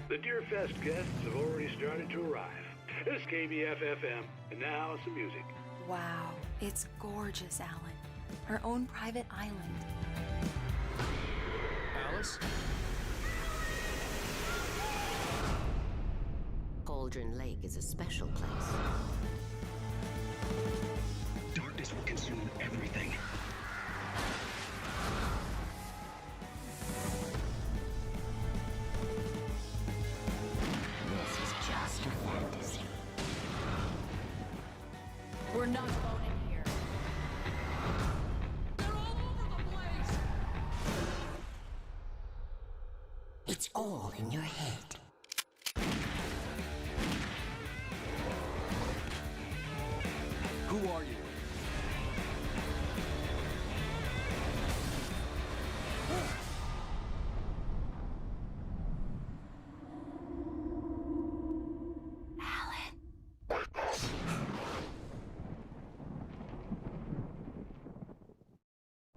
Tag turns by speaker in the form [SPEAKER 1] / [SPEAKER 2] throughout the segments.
[SPEAKER 1] The Deerfest guests have already started to arrive. This is KBFFM, and now some music.
[SPEAKER 2] Wow, it's gorgeous, Alan. Our own private island.
[SPEAKER 3] Alice?
[SPEAKER 4] Cauldron Lake is a special place.
[SPEAKER 5] Darkness will consume everything.
[SPEAKER 4] This is just a fantasy.
[SPEAKER 2] We're not alone in here.
[SPEAKER 3] They're all over the place!
[SPEAKER 4] It's all in your head.
[SPEAKER 3] Who are you?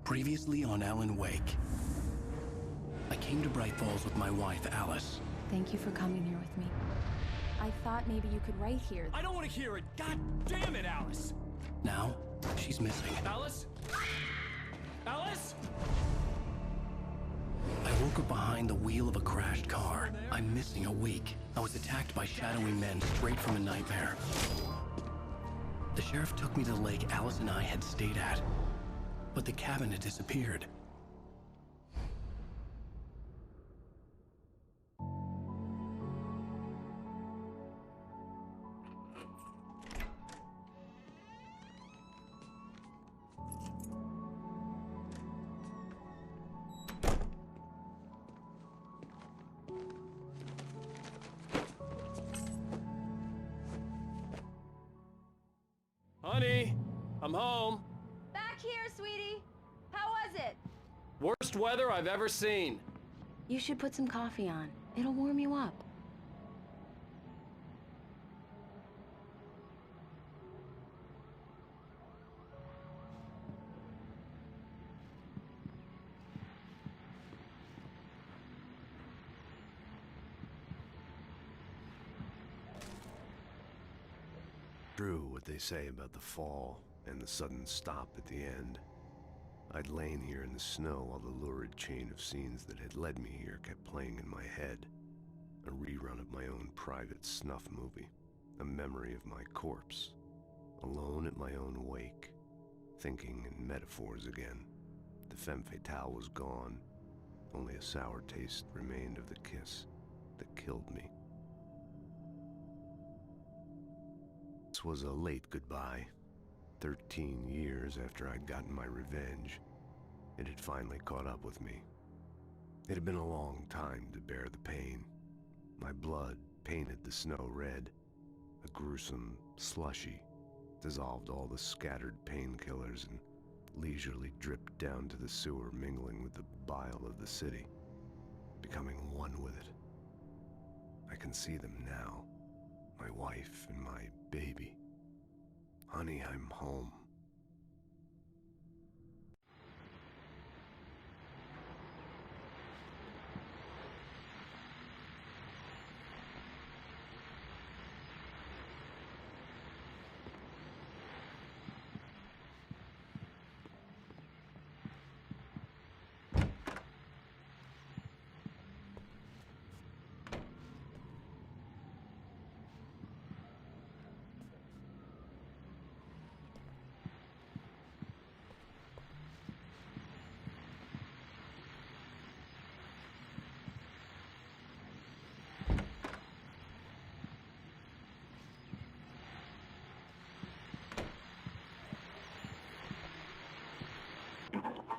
[SPEAKER 5] Previously on Alan Wake. I came to Bright Falls with my wife, Alice.
[SPEAKER 2] Thank you for coming here with me. I thought maybe you could write here.
[SPEAKER 3] I don't want to hear it! God damn it, Alice!
[SPEAKER 5] Now, she's missing.
[SPEAKER 3] Alice? Alice?
[SPEAKER 5] I woke up behind the wheel of a crashed car. I'm missing a week. I was attacked by shadowy men straight from a nightmare. The sheriff took me to the lake Alice and I had stayed at. But the cabin had disappeared.
[SPEAKER 3] Honey, I'm home.
[SPEAKER 2] Back here, sweetie. How was it?
[SPEAKER 3] Worst weather I've ever seen.
[SPEAKER 2] You should put some coffee on. It'll warm you up.
[SPEAKER 6] True what they say about the fall and the sudden stop at the end. I'd lain here in the snow while the lurid chain of scenes that had led me here kept playing in my head. A rerun of my own private snuff movie. A memory of my corpse. Alone at my own wake. Thinking in metaphors again. The femme fatale was gone. Only a sour taste remained of the kiss that killed me. This was a late goodbye. 13 years after I'd gotten my revenge, it had finally caught up with me. It had been a long time to bear the pain. My blood painted the snow red. A gruesome slushy dissolved all the scattered painkillers and leisurely dripped down to the sewer, mingling with the bile of the city, becoming one with it. I can see them now. My wife and my baby. Honey, I'm home.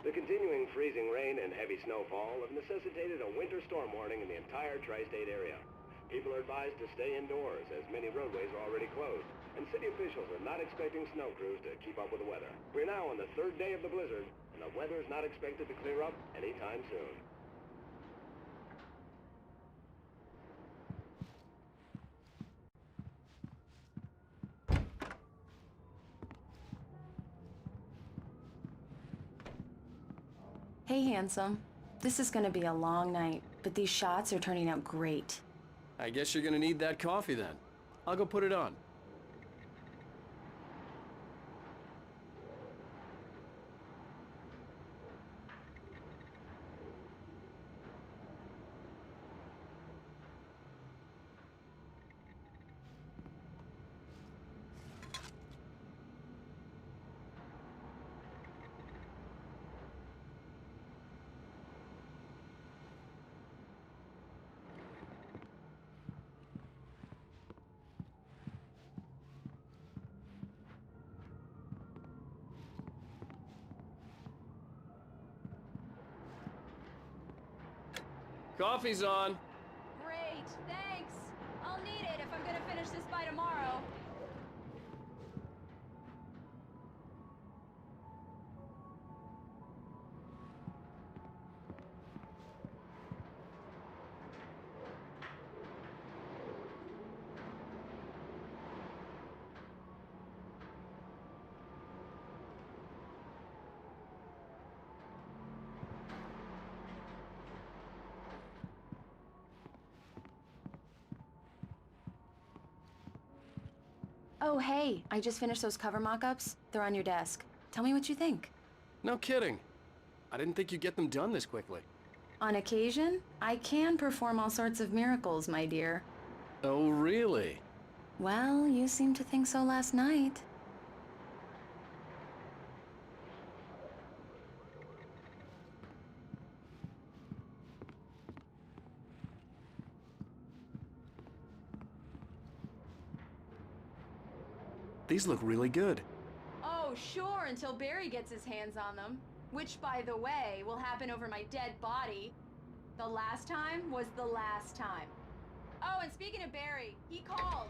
[SPEAKER 1] The continuing freezing rain and heavy snowfall have necessitated a winter storm warning in the entire tri-state area. People are advised to stay indoors as many roadways are already closed, and city officials are not expecting snow crews to keep up with the weather. We're now on the third day of the blizzard, and the weather is not expected to clear up anytime soon.
[SPEAKER 2] Hey, handsome. This is gonna be a long night, but these shots are turning out great.
[SPEAKER 3] I guess you're gonna need that coffee then. I'll go put it on. Coffee's on.
[SPEAKER 7] Great, thanks. I'll need it if I'm gonna finish this by tomorrow.
[SPEAKER 2] Oh, hey, I just finished those cover mock-ups. They're on your desk. Tell me what you think.
[SPEAKER 3] No kidding. I didn't think you'd get them done this quickly.
[SPEAKER 2] On occasion, I can perform all sorts of miracles, my dear.
[SPEAKER 3] Oh, really?
[SPEAKER 2] Well, you seemed to think so last night.
[SPEAKER 3] These look really good.
[SPEAKER 7] Oh, sure, until Barry gets his hands on them. Which, by the way, will happen over my dead body. The last time was the last time. Oh, and speaking of Barry, he called.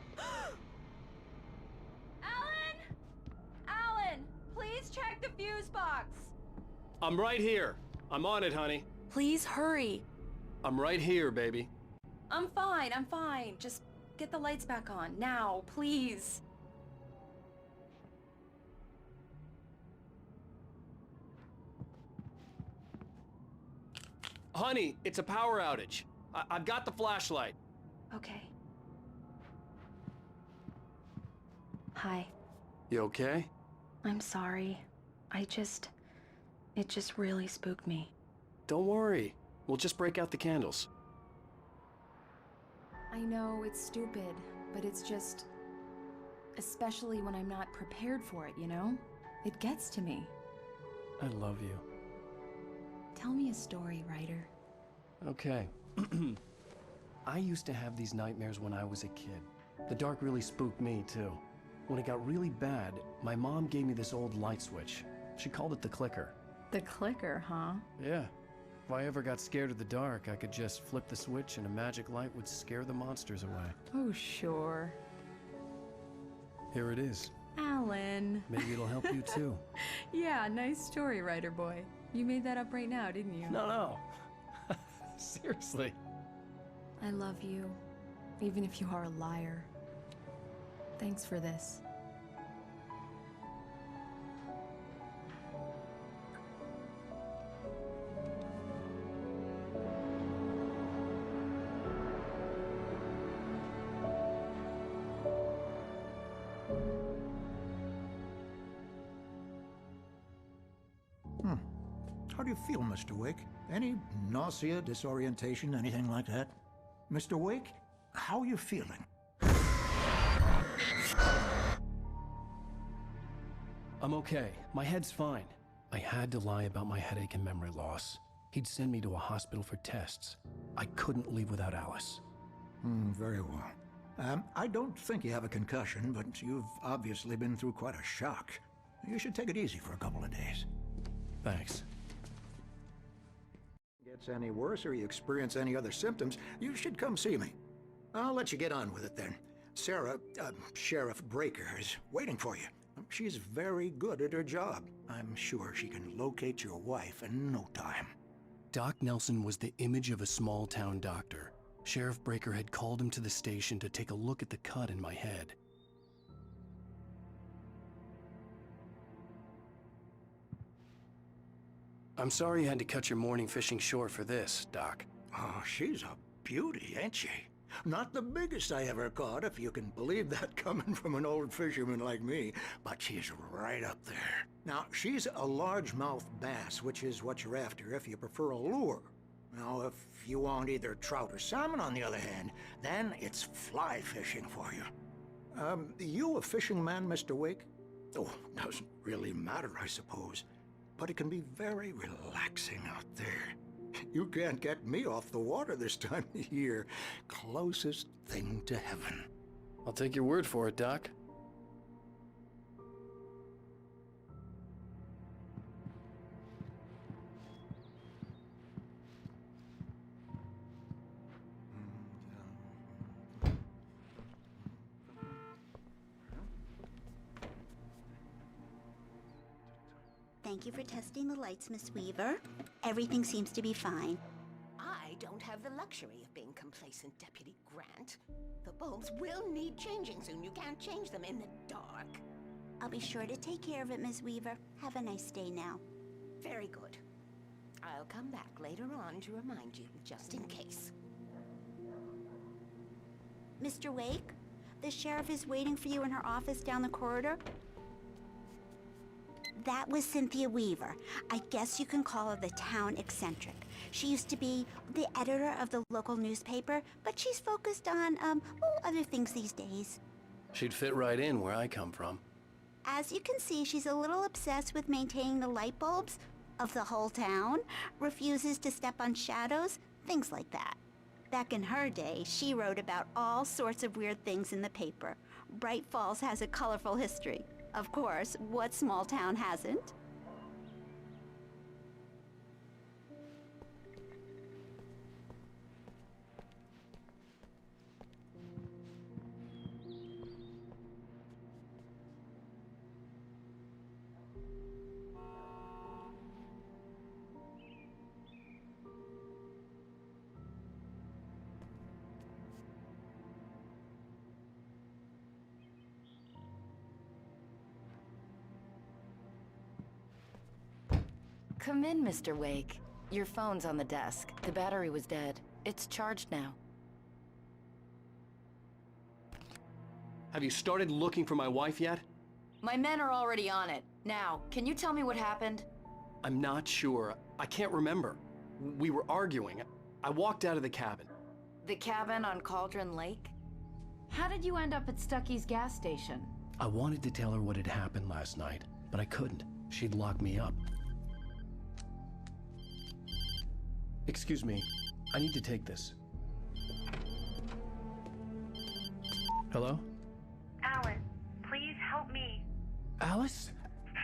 [SPEAKER 7] Alan! Alan, please check the fuse box.
[SPEAKER 3] I'm right here. I'm on it, honey.
[SPEAKER 2] Please hurry.
[SPEAKER 3] I'm right here, baby.
[SPEAKER 2] I'm fine, I'm fine. Just get the lights back on, now, please.
[SPEAKER 3] Honey, it's a power outage. I've got the flashlight.
[SPEAKER 2] Okay. Hi.
[SPEAKER 3] You okay?
[SPEAKER 2] I'm sorry. It just really spooked me.
[SPEAKER 3] Don't worry. We'll just break out the candles.
[SPEAKER 2] I know it's stupid, but it's just... especially when I'm not prepared for it, you know? It gets to me.
[SPEAKER 3] I love you.
[SPEAKER 2] Tell me a story, writer.
[SPEAKER 3] Okay. I used to have these nightmares when I was a kid. The dark really spooked me, too. When it got really bad, my mom gave me this old light switch. She called it the clicker.
[SPEAKER 2] The clicker, huh?
[SPEAKER 3] Yeah. If I ever got scared of the dark, I could just flip the switch and a magic light would scare the monsters away.
[SPEAKER 2] Oh, sure.
[SPEAKER 3] Here it is.
[SPEAKER 2] Alan.
[SPEAKER 3] Maybe it'll help you, too.
[SPEAKER 2] Yeah, nice story, writer boy. You made that up right now, didn't you?
[SPEAKER 3] No. Seriously.
[SPEAKER 2] I love you, even if you are a liar. Thanks for this.
[SPEAKER 8] How do you feel, Mr. Wake? Any nausea, disorientation, anything like that? Mr. Wake, how are you feeling?
[SPEAKER 5] I'm okay. My head's fine. I had to lie about my headache and memory loss. He'd send me to a hospital for tests. I couldn't leave without Alice.
[SPEAKER 8] Very well. I don't think you have a concussion, but you've obviously been through quite a shock. You should take it easy for a couple of days.
[SPEAKER 5] Thanks.
[SPEAKER 8] Gets any worse or you experience any other symptoms, you should come see me. I'll let you get on with it then. Sarah, Sheriff Breaker, is waiting for you. She's very good at her job. I'm sure she can locate your wife in no time.
[SPEAKER 5] Doc Nelson was the image of a small-town doctor. Sheriff Breaker had called him to the station to take a look at the cut in my head. I'm sorry you had to cut your morning fishing short for this, Doc.
[SPEAKER 8] Oh, she's a beauty, ain't she? Not the biggest I ever caught, if you can believe that coming from an old fisherman like me, but she's right up there. Now, she's a largemouth bass, which is what you're after if you prefer a lure. Now, if you want either trout or salmon, on the other hand, then it's fly fishing for you. You a fishing man, Mr. Wake? Oh, doesn't really matter, I suppose. But it can be very relaxing out there. You can't get me off the water this time of year. Closest thing to heaven.
[SPEAKER 3] I'll take your word for it, Doc.
[SPEAKER 9] Thank you for testing the lights, Miss Weaver. Everything seems to be fine.
[SPEAKER 4] I don't have the luxury of being complacent, Deputy Grant. The bulbs will need changing soon. You can't change them in the dark.
[SPEAKER 9] I'll be sure to take care of it, Miss Weaver. Have a nice day now.
[SPEAKER 4] Very good. I'll come back later on to remind you, just in case.
[SPEAKER 9] Mr. Wake, the sheriff is waiting for you in her office down the corridor. That was Cynthia Weaver. I guess you can call her the town eccentric. She used to be the editor of the local newspaper, but she's focused on, other things these days.
[SPEAKER 3] She'd fit right in where I come from.
[SPEAKER 9] As you can see, she's a little obsessed with maintaining the light bulbs of the whole town, refuses to step on shadows, things like that. Back in her day, she wrote about all sorts of weird things in the paper. Bright Falls has a colorful history. Of course, what small town hasn't?
[SPEAKER 10] Come in, Mr. Wake. Your phone's on the desk. The battery was dead. It's charged now.
[SPEAKER 3] Have you started looking for my wife yet?
[SPEAKER 10] My men are already on it. Now, can you tell me what happened?
[SPEAKER 3] I'm not sure. I can't remember. We were arguing. I walked out of the cabin.
[SPEAKER 10] The cabin on Cauldron Lake?
[SPEAKER 2] How did you end up at Stucky's gas station?
[SPEAKER 3] I wanted to tell her what had happened last night, but I couldn't. She'd lock me up. Excuse me, I need to take this. Hello?
[SPEAKER 11] Alan, please help me.
[SPEAKER 3] Alice?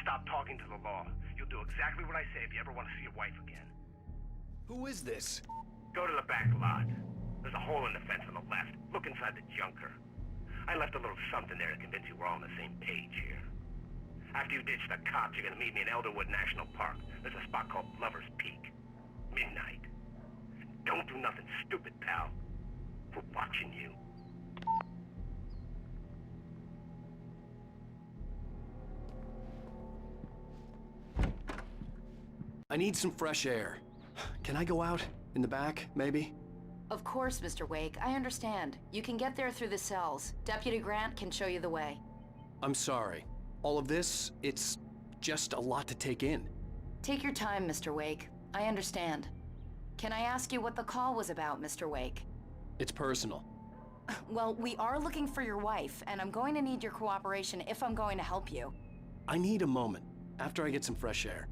[SPEAKER 1] Stop talking to the law. You'll do exactly what I say if you ever want to see your wife again.
[SPEAKER 3] Who is this?
[SPEAKER 1] Go to the back lot. There's a hole in the fence on the left. Look inside the junker. I left a little something there to convince you we're all on the same page here. After you ditch the cops, you're gonna meet me in Elderwood National Park. There's a spot called Lover's Peak. Midnight. Don't do nothing stupid, pal. We're watching you.
[SPEAKER 3] I need some fresh air. Can I go out? In the back, maybe?
[SPEAKER 10] Of course, Mr. Wake. I understand. You can get there through the cells. Deputy Grant can show you the way.
[SPEAKER 3] I'm sorry. All of this, it's just a lot to take in.
[SPEAKER 10] Take your time, Mr. Wake. I understand. Can I ask you what the call was about, Mr. Wake?
[SPEAKER 3] It's personal.
[SPEAKER 10] Well, we are looking for your wife, and I'm going to need your cooperation if I'm going to help you.
[SPEAKER 3] I need a moment, after I get some fresh air.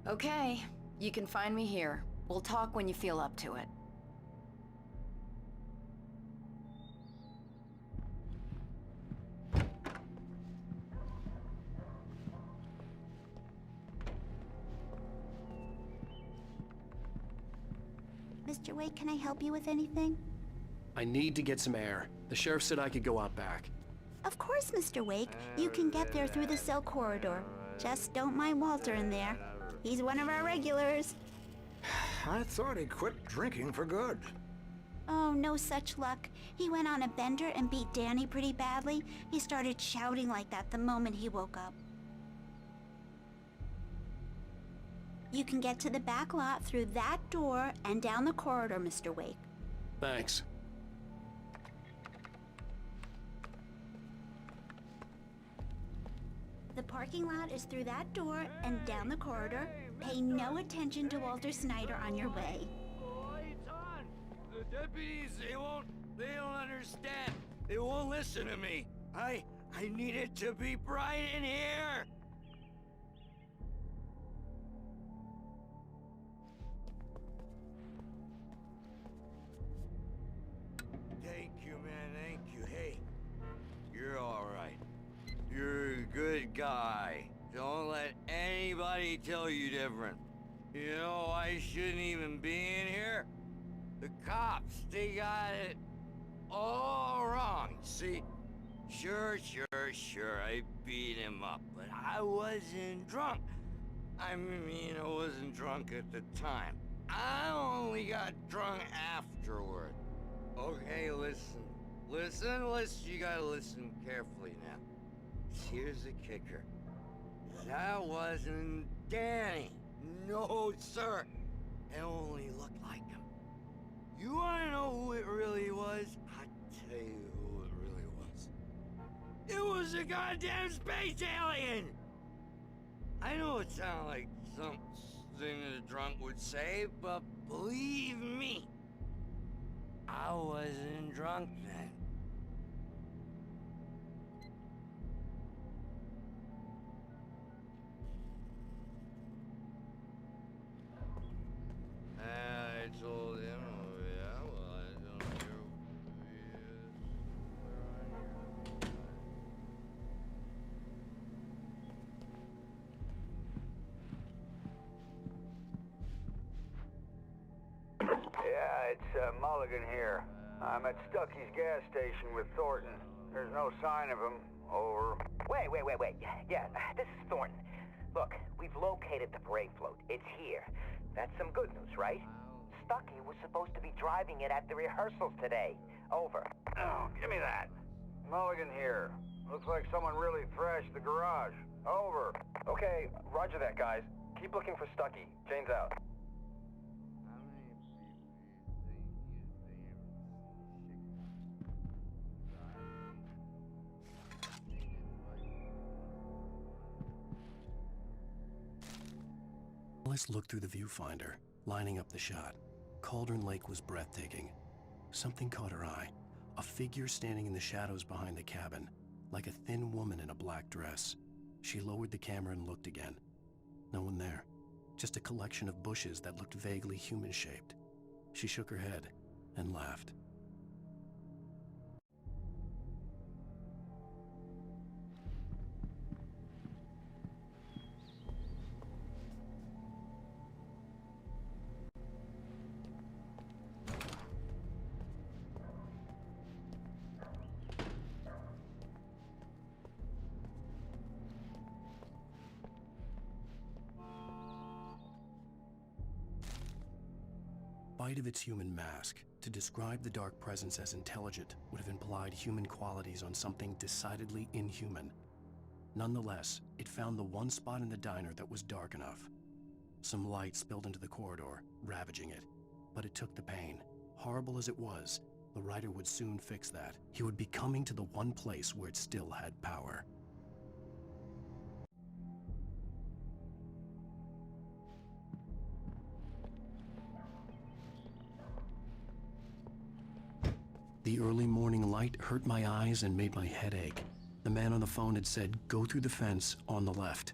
[SPEAKER 10] Okay, you can find me here. We'll talk when you feel up to it.
[SPEAKER 9] Mr. Wake, can I help you with anything?
[SPEAKER 3] I need to get some air. The sheriff said I could go out back.
[SPEAKER 9] Of course, Mr. Wake. You can get there through the cell corridor. Just don't mind Walter in there. He's one of our regulars.
[SPEAKER 8] I thought he quit drinking for good.
[SPEAKER 9] Oh, no such luck. He went on a bender and beat Danny pretty badly. He started shouting like that the moment he woke up. You can get to the back lot through that door and down the corridor, Mr. Wake.
[SPEAKER 3] Thanks.
[SPEAKER 9] The parking lot is through that door and down the corridor. Pay no attention to Walter Snyder on your way.
[SPEAKER 12] The deputies, they don't understand. They won't listen to me. I need it to be bright in here. Thank you, man, thank you. Hey, you're all right. You're a good guy. Don't let anybody tell you different. You know, I shouldn't even be in here. The cops, they got it all wrong. See, sure, I beat him up, but I wasn't drunk. I mean, I wasn't drunk at the time. I only got drunk afterward. Okay, listen, you gotta listen carefully now. Here's the kicker. That wasn't Danny. No, sir. It only looked like him. You wanna know who it really was? I'll tell you who it really was. It was a goddamn space alien! I know it sounds like something that a drunk would say, but believe me, I wasn't drunk then. I told him, oh yeah, well, I don't know who he is.
[SPEAKER 13] Yeah, it's Mulligan here. I'm at Stucky's gas station with Thornton. There's no sign of him. Over.
[SPEAKER 14] Wait. Yeah, this is Thornton. Look, we've located the Brave float. It's here. That's some good news, right? Stucky was supposed to be driving it at the rehearsals today. Over.
[SPEAKER 13] Oh, give me that. Mulligan here. Looks like someone really thrashed the garage. Over.
[SPEAKER 14] Okay, roger that, guys. Keep looking for Stucky. Jane's out.
[SPEAKER 5] Alice looked through the viewfinder, lining up the shot. Cauldron Lake was breathtaking. Something caught her eye. A figure standing in the shadows behind the cabin, like a thin woman in a black dress. She lowered the camera and looked again. No one there. Just a collection of bushes that looked vaguely human-shaped. She shook her head and laughed. In spite of its human mask, to describe the dark presence as intelligent would have implied human qualities on something decidedly inhuman. Nonetheless, it found the one spot in the diner that was dark enough. Some light spilled into the corridor, ravaging it, but it took the pain. Horrible as it was, the writer would soon fix that. He would be coming to the one place where it still had power. The early morning light hurt my eyes and made my head ache. The man on the phone had said, "Go through the fence on the left."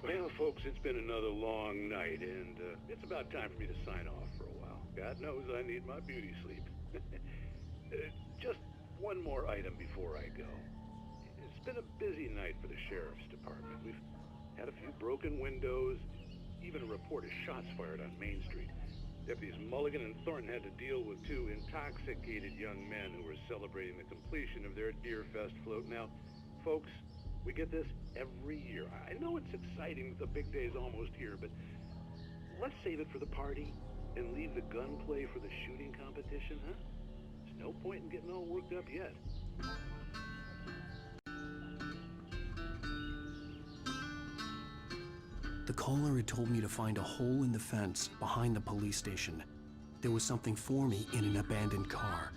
[SPEAKER 1] Well, folks, it's been another long night, and it's about time for me to sign off for a while. God knows I need my beauty sleep. Just one more item before I go. It's been a busy night for the Sheriff's Department. We've had a few broken windows, even a report of shots fired on Main Street. Deputies Mulligan and Thornton had to deal with two intoxicated young men who were celebrating the completion of their Deer Fest float. Now, folks, we get this every year. I know it's exciting that the big day's almost here, but let's save it for the party and leave the gunplay for the shooting competition, huh? There's no point in getting all worked up yet.
[SPEAKER 5] The caller had told me to find a hole in the fence behind the police station. There was something for me in an abandoned car.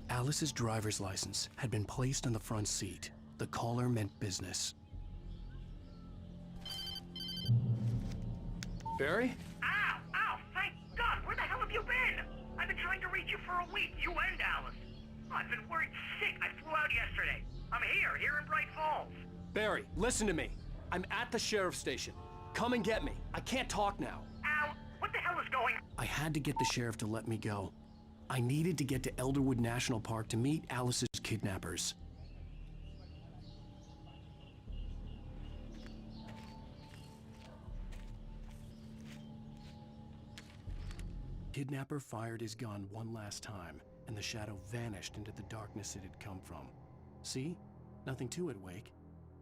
[SPEAKER 5] Alice's driver's license had been placed on the front seat. The caller meant business.
[SPEAKER 3] Barry?
[SPEAKER 15] Ow! Ow! Thank God! Where the hell have you been? I've been trying to reach you for a week, you and Alice. I've been worried sick. I flew out yesterday. I'm here in Bright Falls.
[SPEAKER 3] Barry, listen to me. I'm at the sheriff's station. Come and get me. I can't talk now.
[SPEAKER 15] Ow! What the hell is going on?
[SPEAKER 5] I had to get the sheriff to let me go. I needed to get to Elderwood National Park to meet Alice's kidnappers. Kidnapper fired his gun one last time, and the shadow vanished into the darkness it had come from. See? Nothing to it, Wake.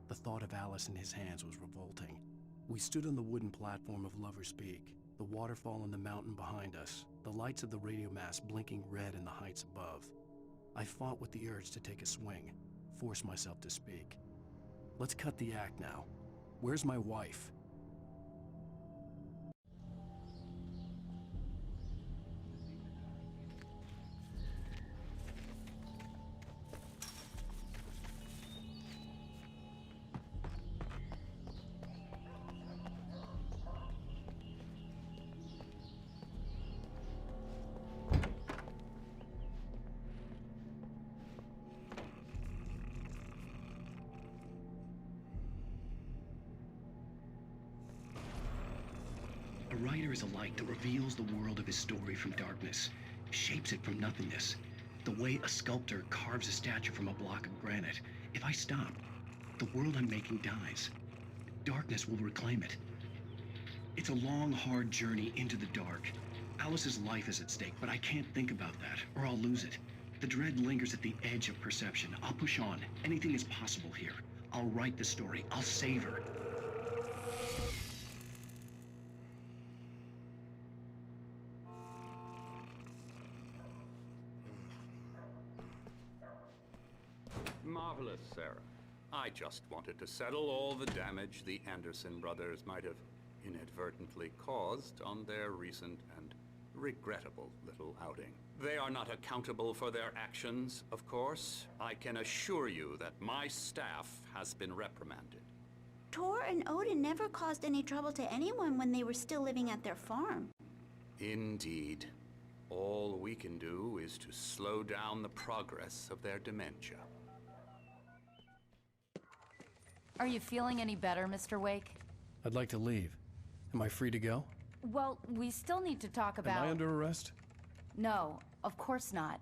[SPEAKER 5] The thought of Alice in his hands was revolting. We stood on the wooden platform of Lover's Peak, the waterfall on the mountain behind us, the lights of the radio mast blinking red in the heights above. I fought with the urge to take a swing, force myself to speak. Let's cut the act now. Where's my wife? A writer is a light that reveals the world of his story from darkness, shapes it from nothingness. The way a sculptor carves a statue from a block of granite. If I stop, the world I'm making dies. Darkness will reclaim it. It's a long, hard journey into the dark. Alice's life is at stake, but I can't think about that, or I'll lose it. The dread lingers at the edge of perception. I'll push on. Anything is possible here. I'll write the story. I'll save her.
[SPEAKER 16] Marvelous, Sarah. I just wanted to settle all the damage the Anderson brothers might have inadvertently caused on their recent and regrettable little outing. They are not accountable for their actions, of course. I can assure you that my staff has been reprimanded.
[SPEAKER 9] Tor and Odin never caused any trouble to anyone when they were still living at their farm.
[SPEAKER 16] Indeed. All we can do is to slow down the progress of their dementia.
[SPEAKER 10] Are you feeling any better, Mr. Wake?
[SPEAKER 3] I'd like to leave. Am I free to go?
[SPEAKER 10] Well, we still need to talk about...
[SPEAKER 3] Am I under arrest?
[SPEAKER 10] No, of course not.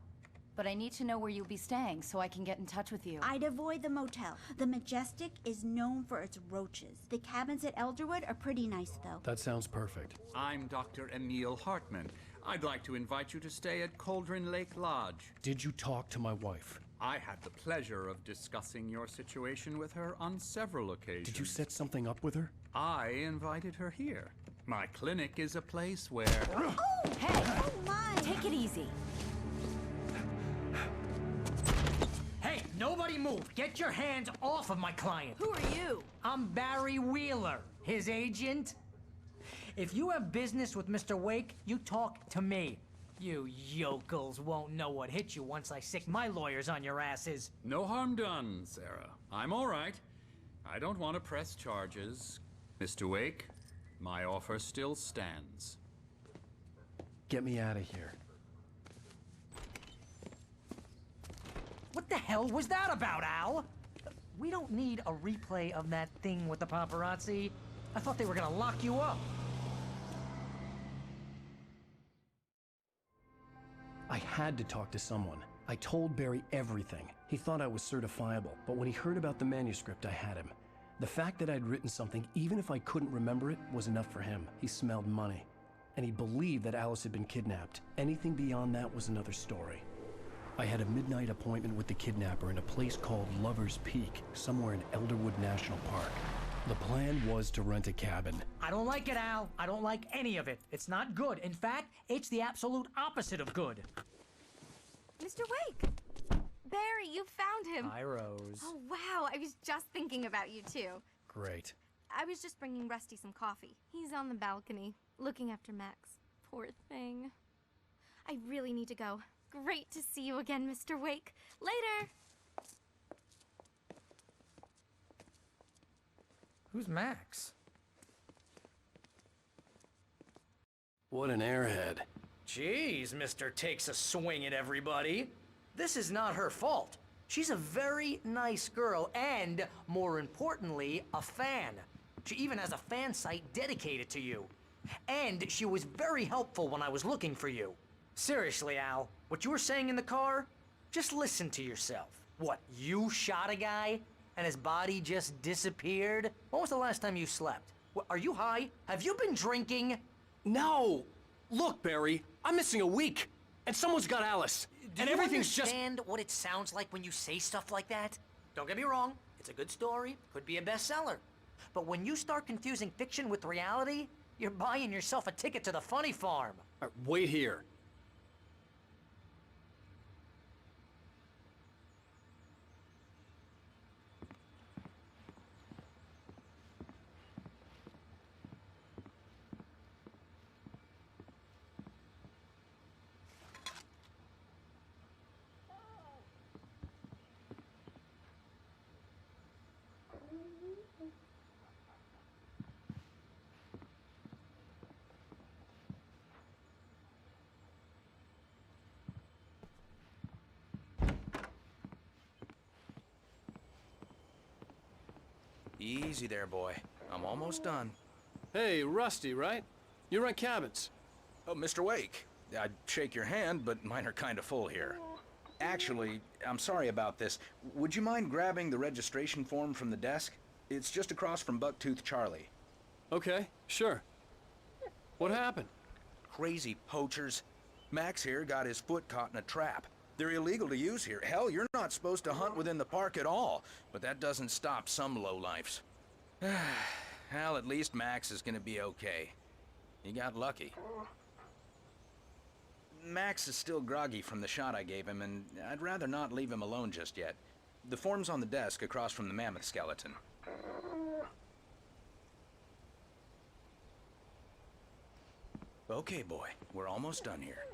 [SPEAKER 10] But I need to know where you'll be staying so I can get in touch with you.
[SPEAKER 9] I'd avoid the motel. The Majestic is known for its roaches. The cabins at Elderwood are pretty nice, though.
[SPEAKER 3] That sounds perfect.
[SPEAKER 16] I'm Dr. Emil Hartman. I'd like to invite you to stay at Cauldron Lake Lodge.
[SPEAKER 3] Did you talk to my wife?
[SPEAKER 16] I had the pleasure of discussing your situation with her on several occasions.
[SPEAKER 3] Did you set something up with her?
[SPEAKER 16] I invited her here. My clinic is a place where...
[SPEAKER 9] Oh! Hey! Oh, my!
[SPEAKER 10] Take it easy.
[SPEAKER 17] Hey, nobody move! Get your hands off of my client!
[SPEAKER 10] Who are you?
[SPEAKER 17] I'm Barry Wheeler, his agent. If you have business with Mr. Wake, you talk to me. You yokels won't know what hit you once I sick my lawyers on your asses.
[SPEAKER 16] No harm done, Sarah. I'm all right. I don't want to press charges. Mr. Wake, my offer still stands.
[SPEAKER 3] Get me out of here.
[SPEAKER 17] What the hell was that about, Al? We don't need a replay of that thing with the paparazzi. I thought they were gonna lock you up.
[SPEAKER 3] I had to talk to someone. I told Barry everything. He thought I was certifiable, but when he heard about the manuscript, I had him. The fact that I'd written something, even if I couldn't remember it, was enough for him. He smelled money. And he believed that Alice had been kidnapped. Anything beyond that was another story. I had a midnight appointment with the kidnapper in a place called Lover's Peak, somewhere in Elderwood National Park. The plan was to rent a cabin.
[SPEAKER 17] I don't like it, Al. I don't like any of it. It's not good. In fact, it's the absolute opposite of good.
[SPEAKER 18] Mr. Wake! Barry, you found him.
[SPEAKER 17] Hi, Rose.
[SPEAKER 18] Oh, wow. I was just thinking about you, too.
[SPEAKER 3] Great.
[SPEAKER 18] I was just bringing Rusty some coffee. He's on the balcony, looking after Max. Poor thing. I really need to go. Great to see you again, Mr. Wake. Later!
[SPEAKER 17] Who's Max?
[SPEAKER 3] What an airhead.
[SPEAKER 17] Jeez, Mr. Takes a swing at everybody. This is not her fault. She's a very nice girl and, more importantly, a fan. She even has a fan site dedicated to you. And she was very helpful when I was looking for you. Seriously, Al, what you were saying in the car? Just listen to yourself. What, you shot a guy and his body just disappeared? When was the last time you slept? What, are you high? Have you been drinking?
[SPEAKER 3] No! Look, Barry, I'm missing a week, and someone's got Alice.
[SPEAKER 17] Do
[SPEAKER 3] and
[SPEAKER 17] you
[SPEAKER 3] everything's just...
[SPEAKER 17] understand what it sounds like when you say stuff like that? Don't get me wrong, it's a good story, could be a bestseller. But when you start confusing fiction with reality, you're buying yourself a ticket to the funny farm.
[SPEAKER 3] Wait here.
[SPEAKER 19] Easy there, boy. I'm almost done.
[SPEAKER 3] Hey, Rusty, right? You rent cabins.
[SPEAKER 19] Oh, Mr. Wake. I'd shake your hand, but mine are kind of full here. Actually, I'm sorry about this. Would you mind grabbing the registration form from the desk? It's just across from Bucktooth Charlie.
[SPEAKER 3] Okay, sure. What happened?
[SPEAKER 19] Crazy poachers. Max here got his foot caught in a trap. They're illegal to use here. Hell, you're not supposed to hunt within the park at all. But that doesn't stop some lowlifes. Well, at least Max is gonna be okay. He got lucky. Max is still groggy from the shot I gave him, and I'd rather not leave him alone just yet. The form's on the desk across from the mammoth skeleton. Okay, boy. We're almost done here.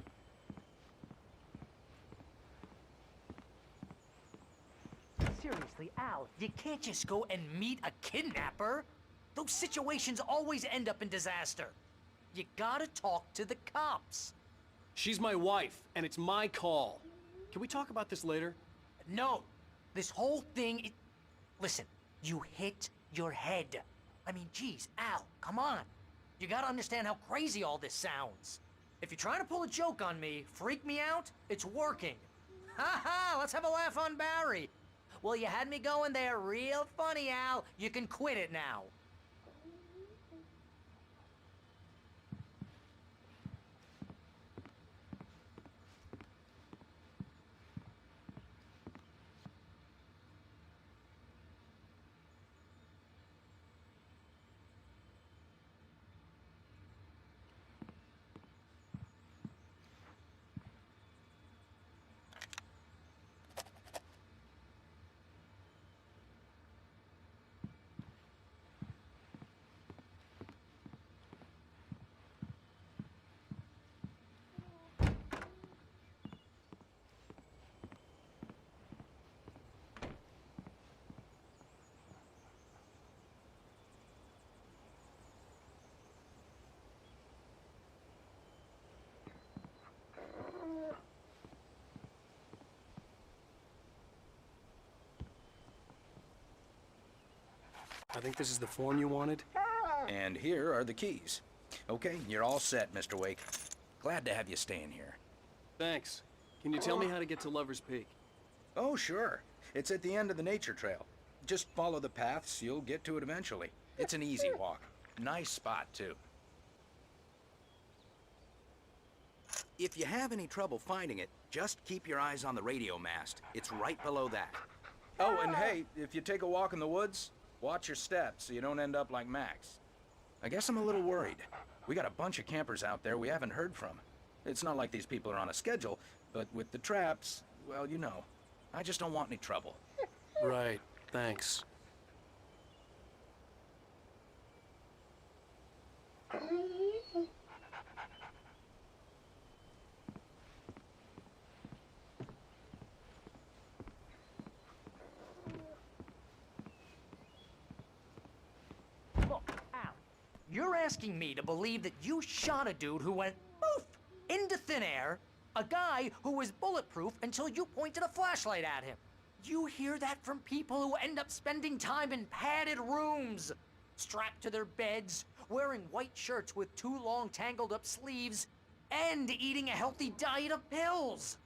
[SPEAKER 17] Seriously, Al, you can't just go and meet a kidnapper. Those situations always end up in disaster. You gotta talk to the cops.
[SPEAKER 3] She's my wife, and it's my call. Can we talk about this later?
[SPEAKER 17] No. This whole thing, listen, you hit your head. I mean, geez, Al, come on. You gotta understand how crazy all this sounds. If you're trying to pull a joke on me, freak me out, it's working. Ha ha, let's have a laugh on Barry. Well, you had me going there real funny, Al. You can quit it now.
[SPEAKER 3] I think this is the form you wanted.
[SPEAKER 19] And here are the keys. Okay, you're all set, Mr. Wake. Glad to have you staying here.
[SPEAKER 3] Thanks. Can you tell me how to get to Lover's Peak?
[SPEAKER 19] Oh, sure. It's at the end of the nature trail. Just follow the paths, you'll get to it eventually. It's an easy walk. Nice spot, too. If you have any trouble finding it, just keep your eyes on the radio mast. It's right below that. Oh, and hey, if you take a walk in the woods, watch your steps so you don't end up like Max. I guess I'm a little worried. We got a bunch of campers out there we haven't heard from. It's not like these people are on a schedule, but with the traps, well, you know. I just don't want any trouble.
[SPEAKER 3] Right, thanks.
[SPEAKER 17] Look, Al, you're asking me to believe that you shot a dude who went poof into thin air, a guy who was bulletproof until you pointed a flashlight at him. You hear that from people who end up spending time in padded rooms, strapped to their beds, wearing white shirts with too long tangled up sleeves, and eating a healthy diet of pills.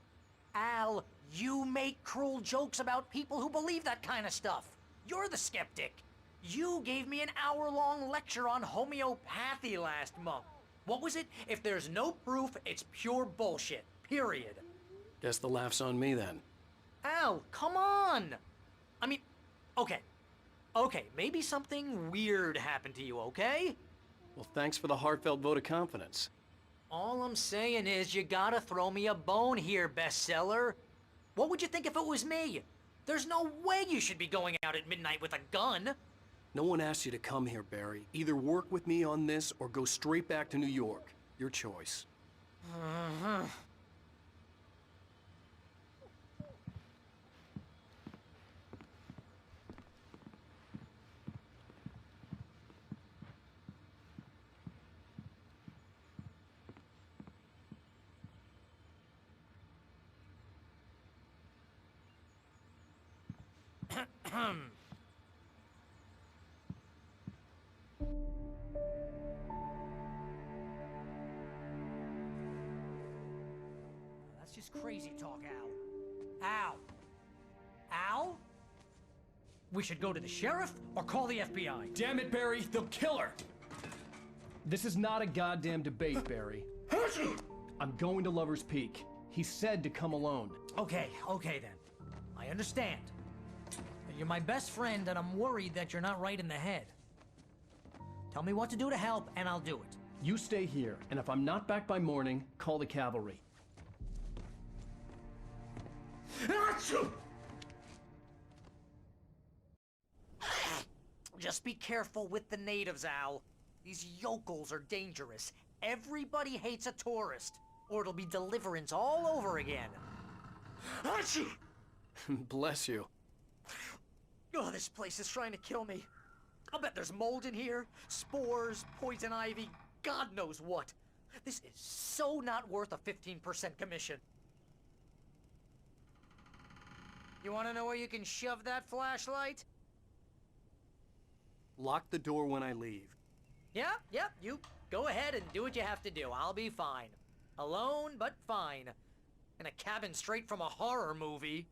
[SPEAKER 17] Al, you make cruel jokes about people who believe that kind of stuff. You're the skeptic. You gave me an hour-long lecture on homeopathy last month. What was it? If there's no proof, it's pure bullshit. Period.
[SPEAKER 3] Guess the laugh's on me then.
[SPEAKER 17] Al, come on! I mean, okay, maybe something weird happened to you, okay?
[SPEAKER 3] Well, thanks for the heartfelt vote of confidence.
[SPEAKER 17] All I'm saying is you gotta throw me a bone here, bestseller. What would you think if it was me? There's no way you should be going out at midnight with a gun.
[SPEAKER 3] No one asked you to come here, Barry. Either work with me on this or go straight back to New York. Your choice.
[SPEAKER 17] That's just crazy talk, Al. Al? Al? We should go to the sheriff or call the FBI.
[SPEAKER 3] Damn it, Barry, they'll kill her! This is not a goddamn debate, Barry. I'm going to Lover's Peak. He said to come alone.
[SPEAKER 17] Okay then. I understand. You're my best friend, and I'm worried that you're not right in the head. Tell me what to do to help, and I'll do it.
[SPEAKER 3] You stay here, and if I'm not back by morning, call the cavalry.
[SPEAKER 17] Just be careful with the natives, Al. These yokels are dangerous. Everybody hates a tourist, or it'll be Deliverance all over again.
[SPEAKER 3] Bless you.
[SPEAKER 17] Oh, this place is trying to kill me. I'll bet there's mold in here, spores, poison ivy, God knows what. This is so not worth a 15% commission. You want to know where you can shove that flashlight?
[SPEAKER 3] Lock the door when I leave.
[SPEAKER 17] Yep, you go ahead and do what you have to do. I'll be fine. Alone, but fine. In a cabin straight from a horror movie.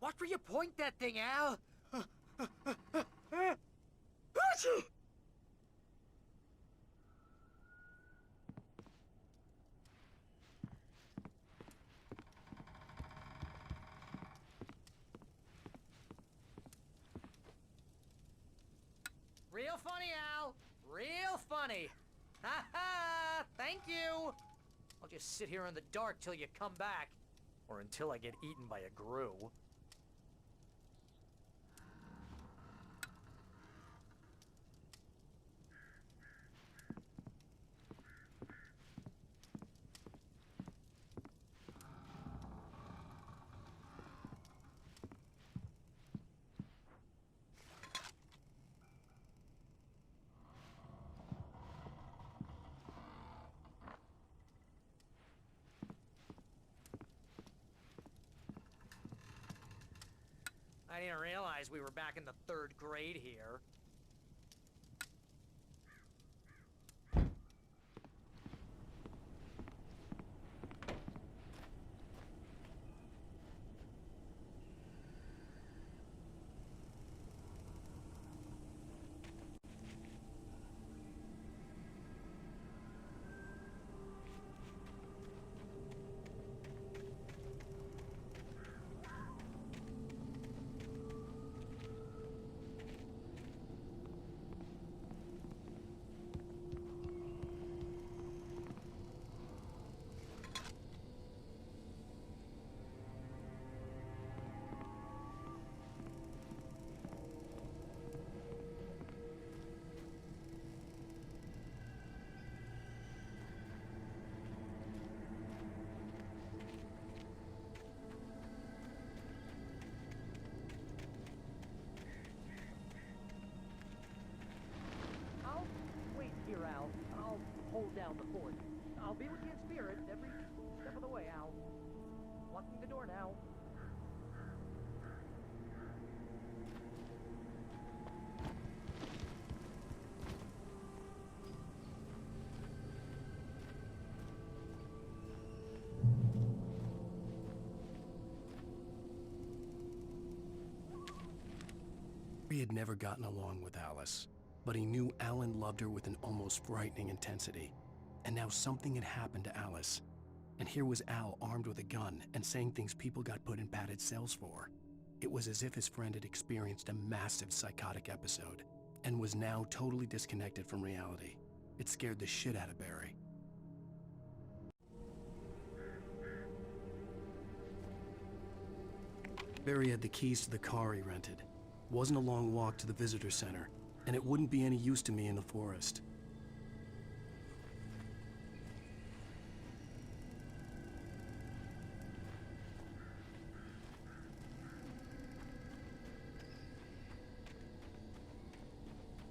[SPEAKER 17] Watch where you point that thing, Al! Achoo! Real funny, Al. Real funny. Ha ha! Thank you! I'll just sit here in the dark till you come back. Or until I get eaten by a grue. I didn't realize we were back in the 3rd grade here. Here, Al. I'll hold down the fort. I'll be with you in spirit every step of the way, Al. Locking the door now.
[SPEAKER 3] He had never gotten along with Alice, but he knew Alan loved her with an almost frightening intensity. And now something had happened to Alice. And here was Al armed with a gun and saying things people got put in padded cells for. It was as if his friend had experienced a massive psychotic episode and was now totally disconnected from reality. It scared the shit out of Barry. Barry had the keys to the car he rented. It wasn't a long walk to the visitor center, and it wouldn't be any use to me in the forest.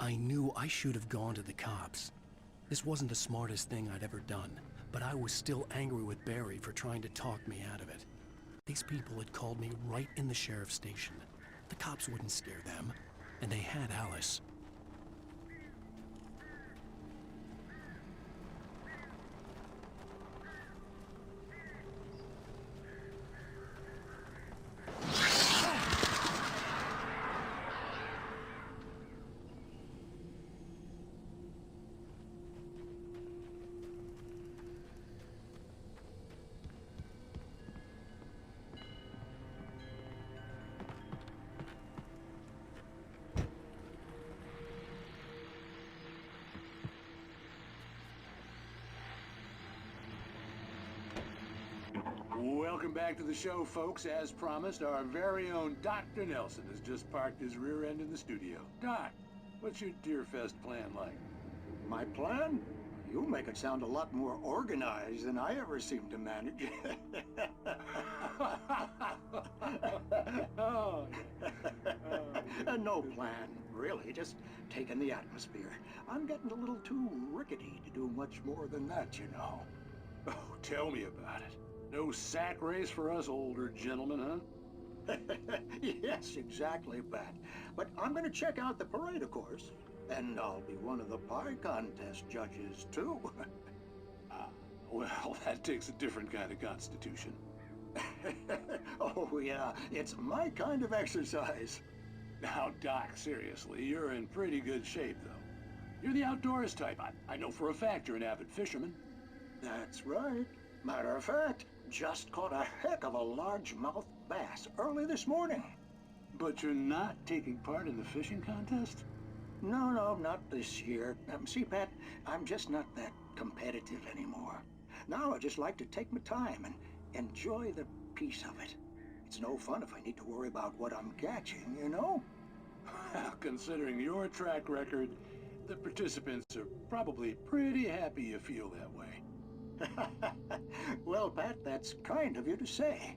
[SPEAKER 3] I knew I should have gone to the cops. This wasn't the smartest thing I'd ever done, but I was still angry with Barry for trying to talk me out of it. These people had called me right in the sheriff's station. The cops wouldn't scare them, and they had Alice.
[SPEAKER 20] Welcome back to the show, folks. As promised, our very own Dr. Nelson has just parked his rear end in the studio. Doc, what's your Deerfest plan like?
[SPEAKER 8] My plan? You make it sound a lot more organized than I ever seem to manage. No plan, really. Just taking the atmosphere. I'm getting a little too rickety to do much more than that, you know.
[SPEAKER 20] Oh, tell me about it. No sack race for us older gentlemen, huh?
[SPEAKER 8] Yes, exactly, Pat. But I'm going to check out the parade, of course. And I'll be one of the pie contest judges, too.
[SPEAKER 20] Well, that takes a different kind of constitution.
[SPEAKER 8] Oh, yeah. It's my kind of exercise.
[SPEAKER 20] Now, Doc, seriously, you're in pretty good shape, though. You're the outdoors type. I know for a fact you're an avid fisherman.
[SPEAKER 8] That's right. Matter of fact, just caught a heck of a largemouth bass early this morning.
[SPEAKER 20] But you're not taking part in the fishing contest?
[SPEAKER 8] No, not this year. See, Pat, I'm just not that competitive anymore. Now I just like to take my time and enjoy the peace of it. It's no fun if I need to worry about what I'm catching, you know?
[SPEAKER 20] Well, considering your track record, the participants are probably pretty happy you feel that way.
[SPEAKER 8] Well, Pat, that's kind of you to say.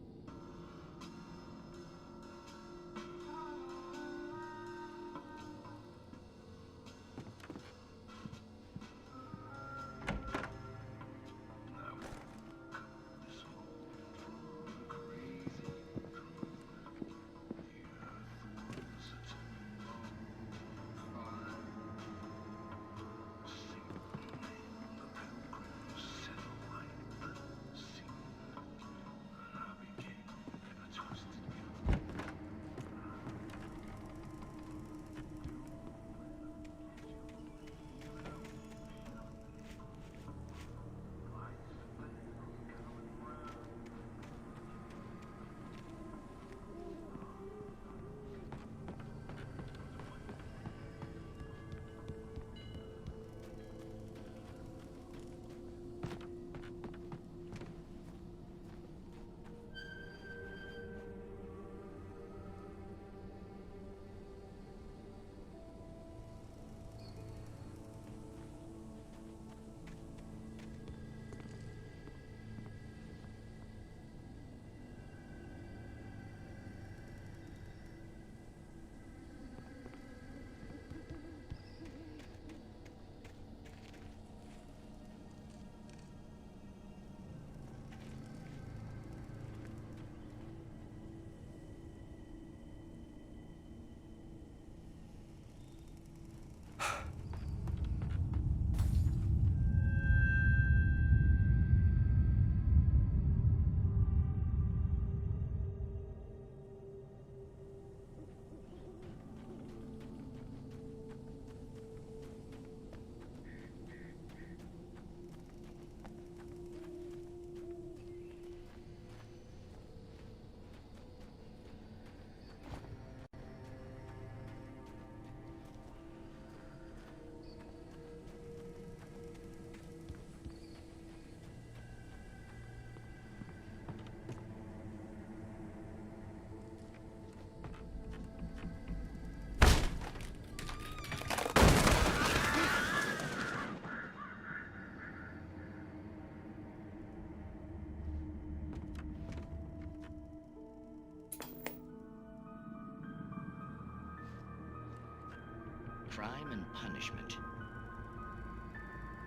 [SPEAKER 21] crime and punishment.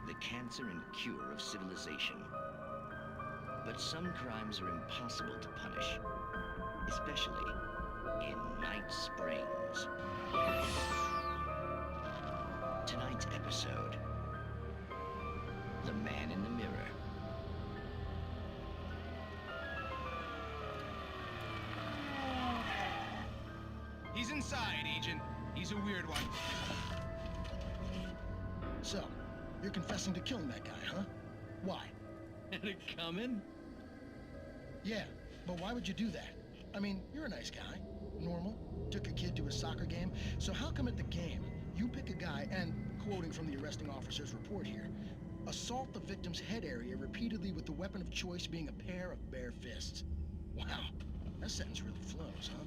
[SPEAKER 21] The cancer and cure of civilization. But some crimes are impossible to punish, especially in Night Springs. Tonight's episode, The Man in the Mirror.
[SPEAKER 22] He's inside, Agent. He's a weird one.
[SPEAKER 23] So, you're confessing to killing that guy, huh? Why?
[SPEAKER 21] Had it coming?
[SPEAKER 23] Yeah, but why would you do that? I mean, you're a nice guy. Normal. Took a kid to a soccer game. So how come at the game, you pick a guy and, quoting from the arresting officer's report here, assault the victim's head area repeatedly with the weapon of choice being a pair of bare fists? Wow, that sentence really flows, huh?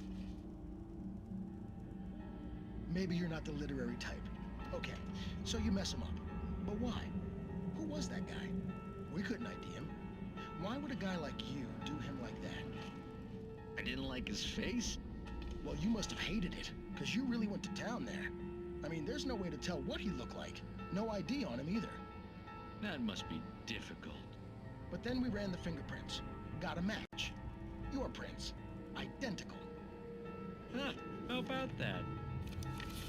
[SPEAKER 23] Maybe you're not the literary type. Okay, so you mess him up. But why? Who was that guy? We couldn't ID him. Why would a guy like you do him like that?
[SPEAKER 21] I didn't like his face?
[SPEAKER 23] Well, you must have hated it, because you really went to town there. I mean, there's no way to tell what he looked like. No ID on him either.
[SPEAKER 21] That must be difficult.
[SPEAKER 23] But then we ran the fingerprints. Got a match. Your prints. Identical.
[SPEAKER 21] Huh, how about that?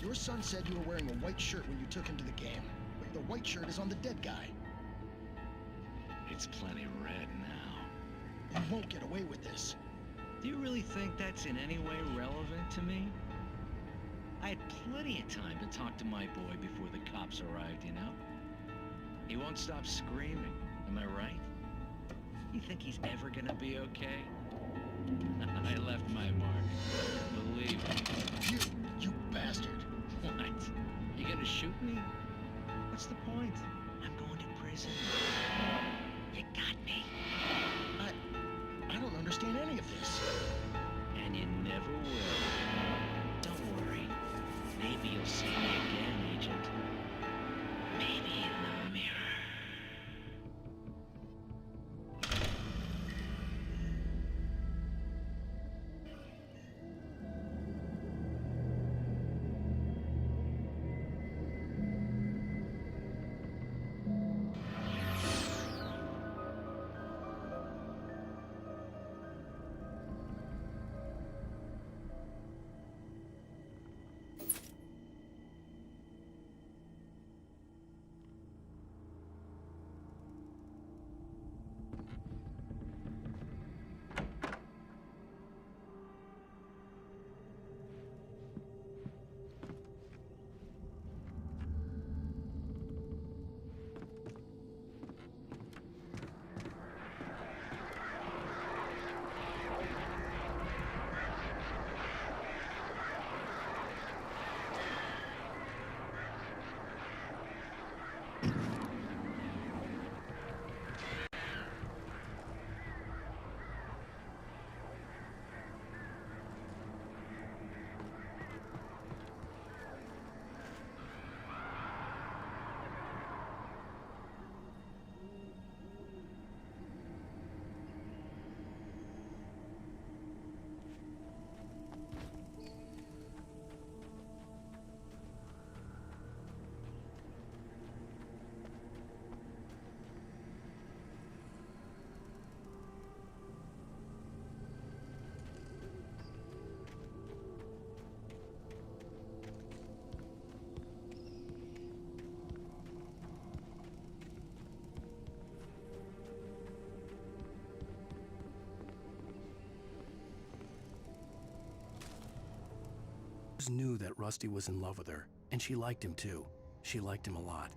[SPEAKER 23] Your son said you were wearing a white shirt when you took him to the game. But the white shirt is on the dead guy.
[SPEAKER 21] It's plenty red now.
[SPEAKER 23] You won't get away with this.
[SPEAKER 21] Do you really think that's in any way relevant to me? I had plenty of time to talk to my boy before the cops arrived, you know? He won't stop screaming, am I right? You think he's ever gonna be okay? I left my mark. Believe me.
[SPEAKER 23] You bastard.
[SPEAKER 21] What? You gonna shoot me? What's the point? I'm going to prison. You got me.
[SPEAKER 23] I don't understand any of this.
[SPEAKER 21] And you never will. Don't worry. Maybe you'll see me again, Agent. Maybe in the mirror.
[SPEAKER 5] Knew that Rusty was in love with her, and she liked him too. She liked him a lot.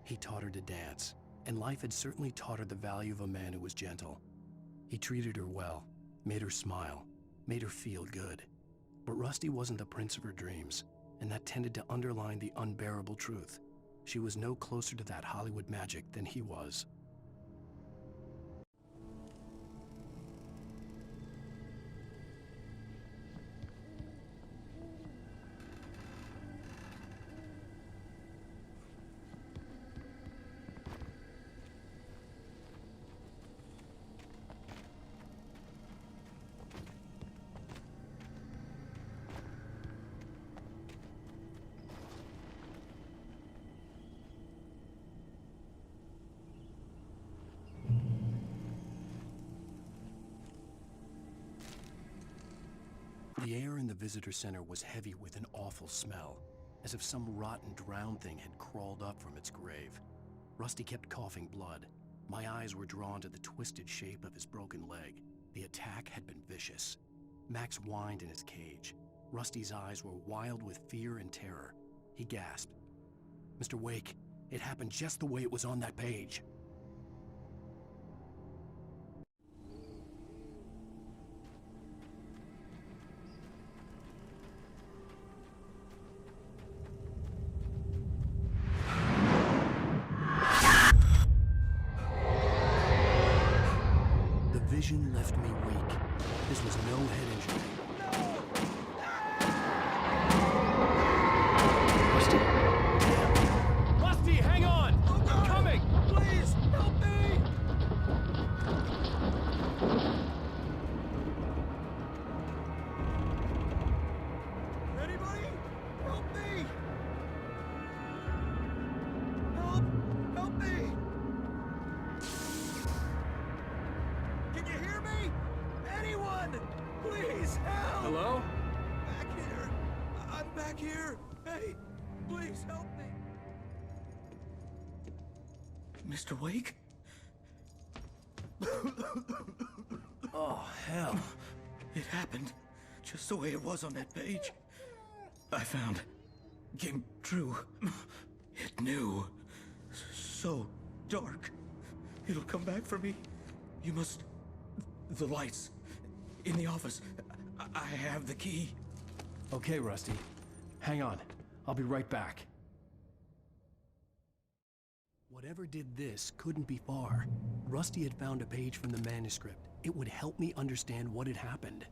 [SPEAKER 5] He taught her to dance, and life had certainly taught her the value of a man who was gentle. He treated her well, made her smile, made her feel good. But Rusty wasn't the prince of her dreams, and that tended to underline the unbearable truth. She was no closer to that Hollywood magic than he was.
[SPEAKER 3] The air in the visitor center was heavy with an awful smell, as if some rotten drowned thing had crawled up from its grave. Rusty kept coughing blood. My eyes were drawn to the twisted shape of his broken leg. The attack had been vicious. Max whined in his cage. Rusty's eyes were wild with fear and terror. He gasped. "Mr. Wake, it happened just the way it was on that page." The vision left me weak. This was no head injury. Rusty, hang on! I'm coming! Please, help me!
[SPEAKER 12] Anybody? Help me! Help me! Can you hear me? Anyone! Please, help!
[SPEAKER 3] Hello?
[SPEAKER 12] Back here! I'm back here! Hey, please help me!
[SPEAKER 4] Mr. Wake?
[SPEAKER 3] Oh, hell.
[SPEAKER 4] It happened just the way it was on that page. I found. Came true. It knew. So dark. It'll come back for me. You must... The lights. In the office. I have the key.
[SPEAKER 3] Okay, Rusty. Hang on. I'll be right back. Whatever did this couldn't be far. Rusty had found a page from the manuscript. It would help me understand what had happened.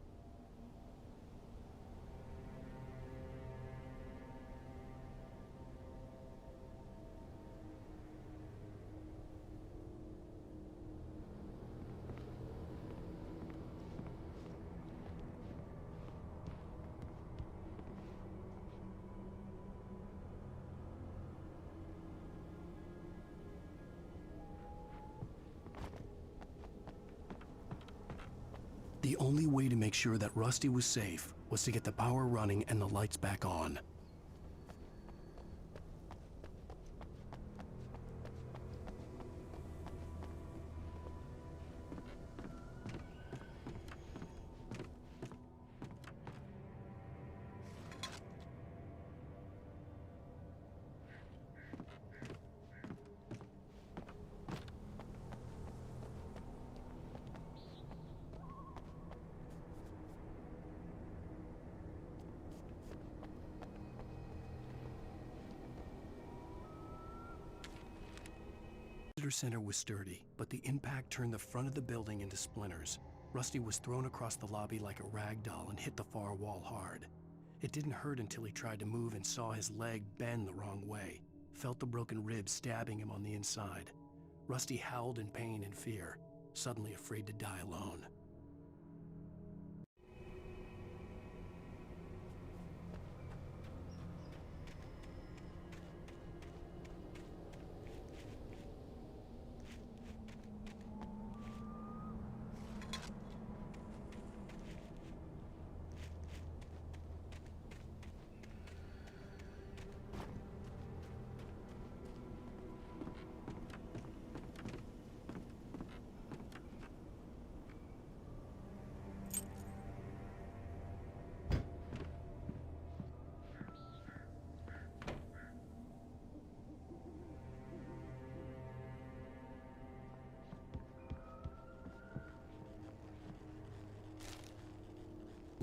[SPEAKER 3] The only way to make sure that Rusty was safe was to get the power running and the lights back on. The visitor center was sturdy, but the impact turned the front of the building into splinters. Rusty was thrown across the lobby like a rag doll and hit the far wall hard. It didn't hurt until he tried to move and saw his leg bend the wrong way, felt the broken ribs stabbing him on the inside. Rusty howled in pain and fear, suddenly afraid to die alone.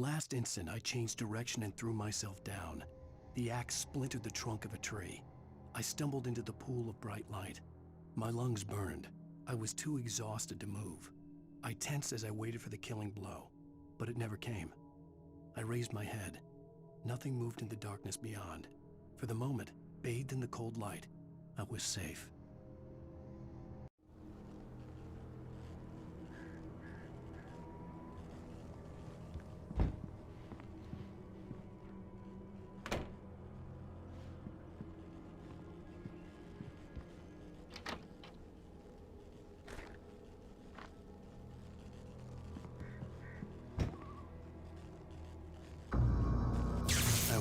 [SPEAKER 3] Last instant, I changed direction and threw myself down. The axe splintered the trunk of a tree. I stumbled into the pool of bright light. My lungs burned. I was too exhausted to move. I tensed as I waited for the killing blow, but it never came. I raised my head. Nothing moved in the darkness beyond. For the moment, bathed in the cold light, I was safe.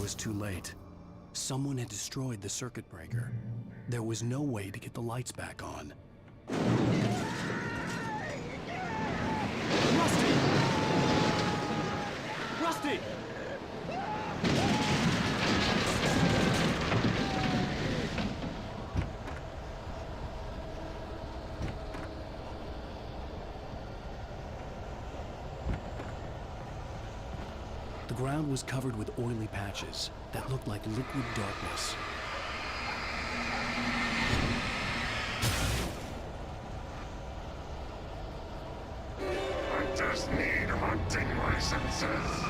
[SPEAKER 3] was too late. Someone had destroyed the circuit breaker. There was no way to get the lights back on. Rusty! Rusty! The ground was covered with oily patches that looked like liquid darkness.
[SPEAKER 2] I just need hunting licenses.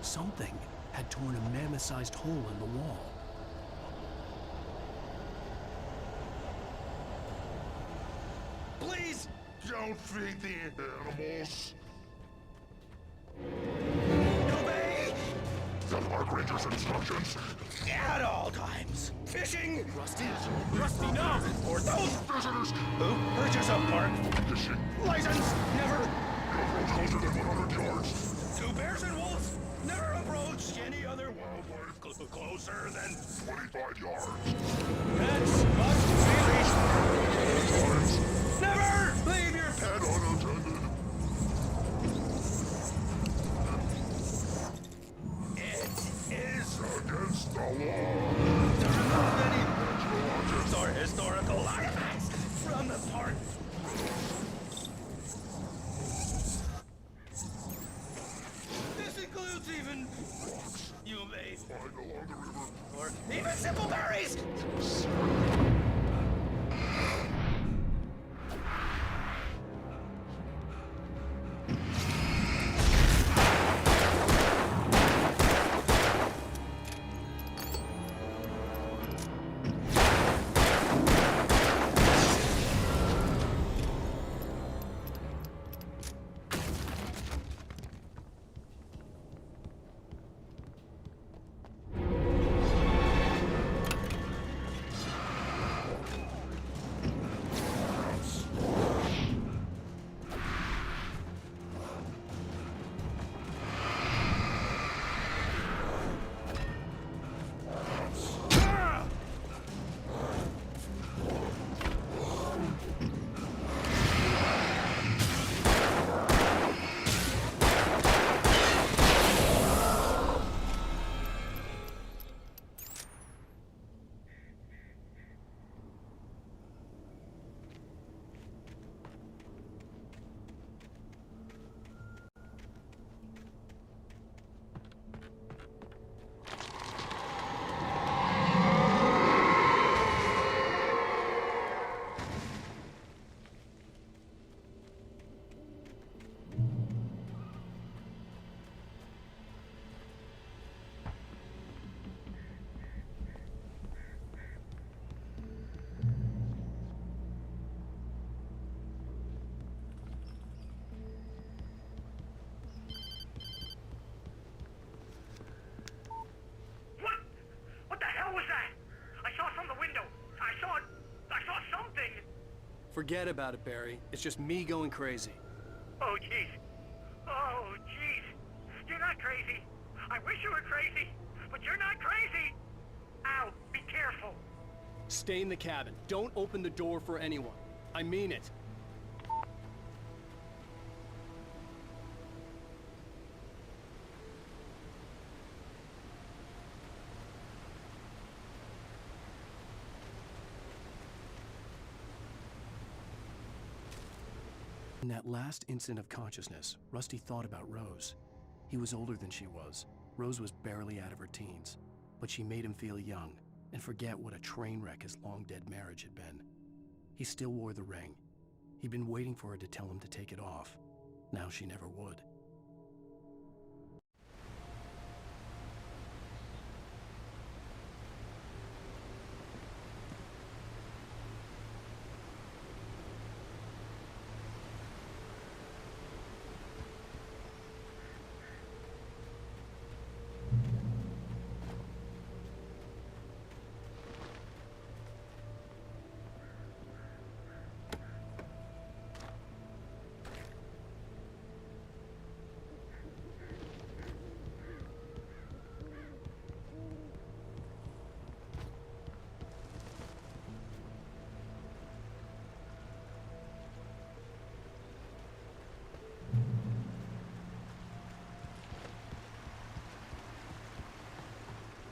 [SPEAKER 3] Something had torn a mammoth-sized hole in the wall.
[SPEAKER 2] Please don't feed the animals.
[SPEAKER 4] Obey!
[SPEAKER 2] The park ranger's instructions.
[SPEAKER 4] At all times. Fishing!
[SPEAKER 3] Rusty? Rusty, no!
[SPEAKER 4] Or those
[SPEAKER 2] visitors
[SPEAKER 4] who purchase a park
[SPEAKER 2] fishing
[SPEAKER 4] license never
[SPEAKER 2] approach closer than 100 yards.
[SPEAKER 4] Two bears and wolves never approach any other wildlife closer than
[SPEAKER 2] 25 yards.
[SPEAKER 4] Pets must be leashed. Never leave your pet
[SPEAKER 2] unattended.
[SPEAKER 4] It is
[SPEAKER 2] against the law
[SPEAKER 4] to remove any or historical artifacts from the park. This includes even you may
[SPEAKER 2] find along the river,
[SPEAKER 4] or even simple berries.
[SPEAKER 3] Forget about it, Barry. It's just me going crazy.
[SPEAKER 15] Oh, jeez. Oh, jeez. You're not crazy. I wish you were crazy, but you're not crazy. Ow, be careful.
[SPEAKER 3] Stay in the cabin. Don't open the door for anyone. I mean it. In that last instant of consciousness, Rusty thought about Rose. He was older than she was. Rose was barely out of her teens. but she made him feel young and forget what a train wreck his long-dead marriage had been. He still wore the ring. He'd been waiting for her to tell him to take it off. Now she never would.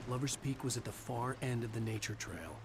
[SPEAKER 3] Lover's Peak was at the far end of the nature trail.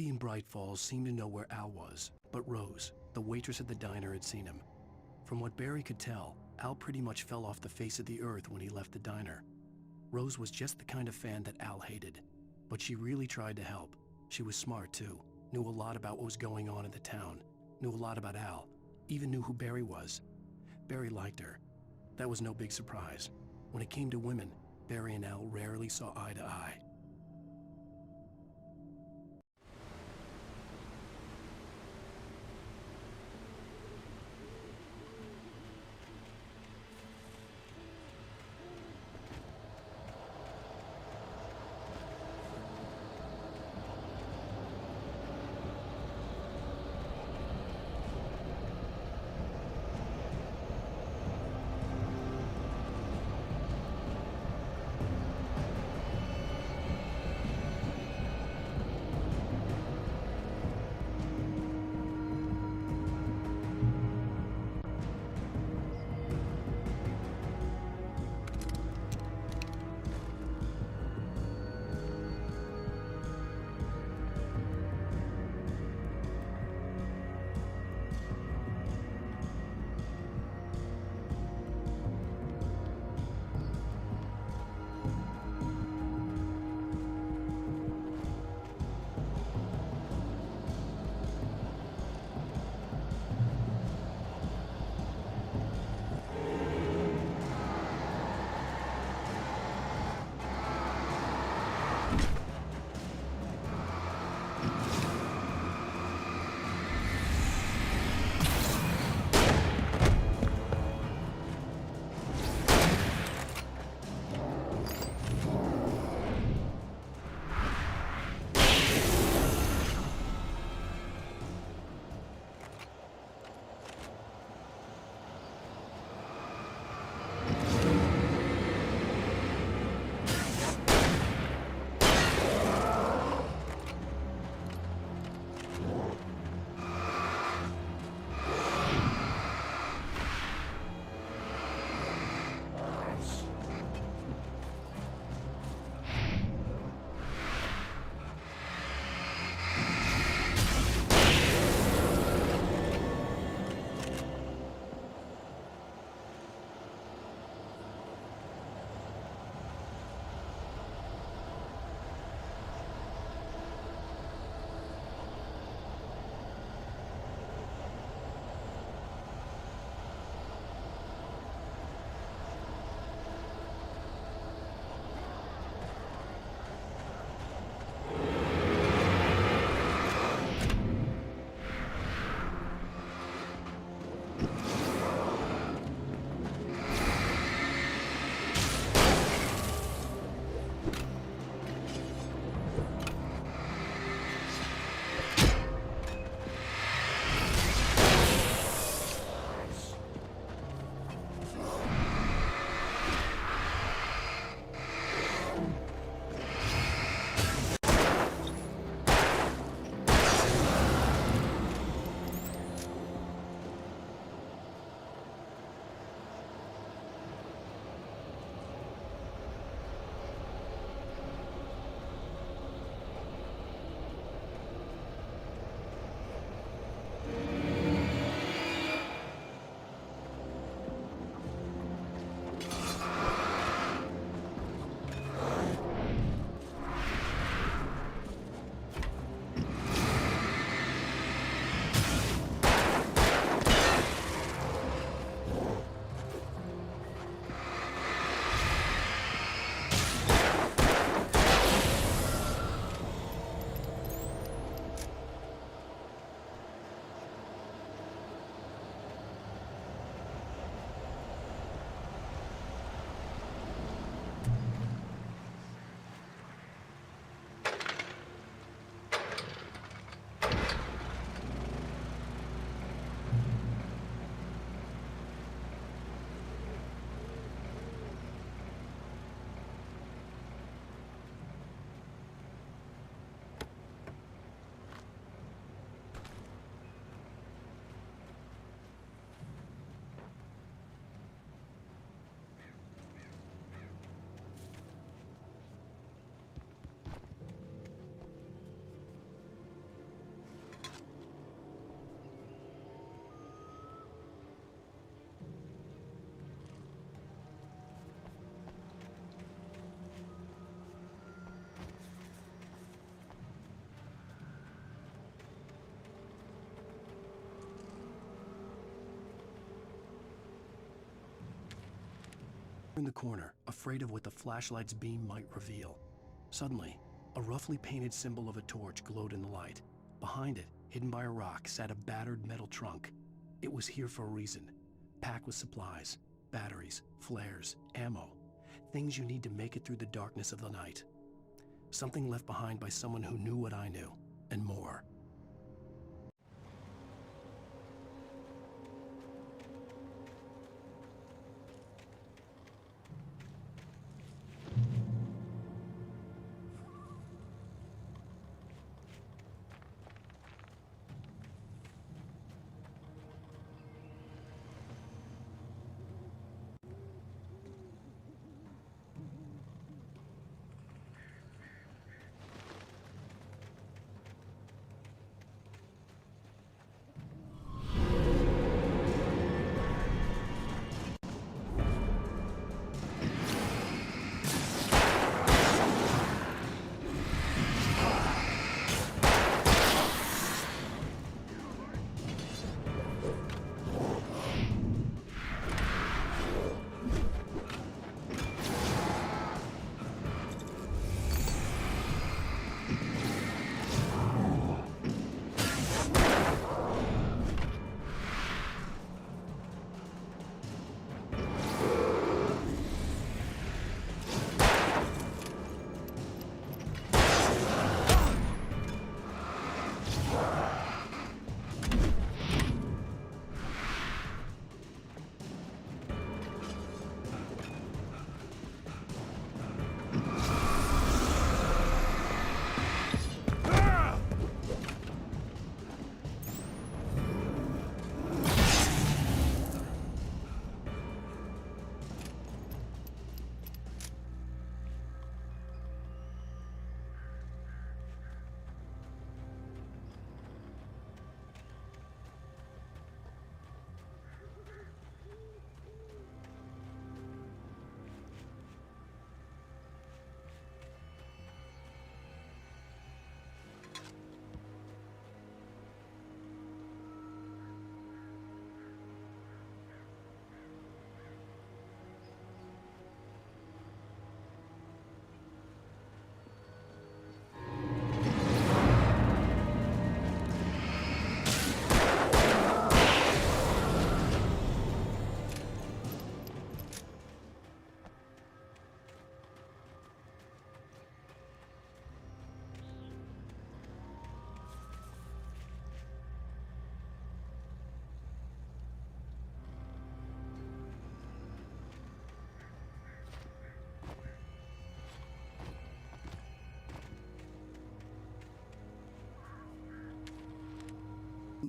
[SPEAKER 3] Betty and Bright Falls seemed to know where Al was, but Rose, the waitress at the diner, had seen him. From what Barry could tell, Al pretty much fell off the face of the earth when he left the diner. Rose was just the kind of fan that Al hated, but she really tried to help. She was smart too, knew a lot about what was going on in the town, knew a lot about Al, even knew who Barry was. Barry liked her. That was no big surprise. When it came to women, Barry and Al rarely saw eye to eye. turned the corner, afraid of what the flashlight's beam might reveal. Suddenly, a roughly painted symbol of a torch glowed in the light. Behind it, hidden by a rock, sat a battered metal trunk. It was here for a reason, packed with supplies, batteries, flares, ammo, things you need to make it through the darkness of the night. Something left behind by someone who knew what I knew, and more.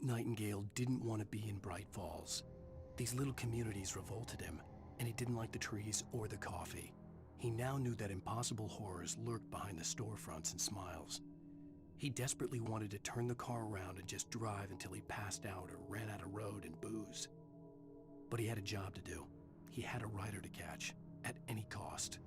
[SPEAKER 3] Nightingale didn't want to be in Bright Falls. These little communities revolted him, and he didn't like the trees or the coffee. He now knew that impossible horrors lurked behind the storefronts and smiles. He desperately wanted to turn the car around and just drive until he passed out or ran out of road and booze. But he had a job to do. He had a rider to catch, at any cost.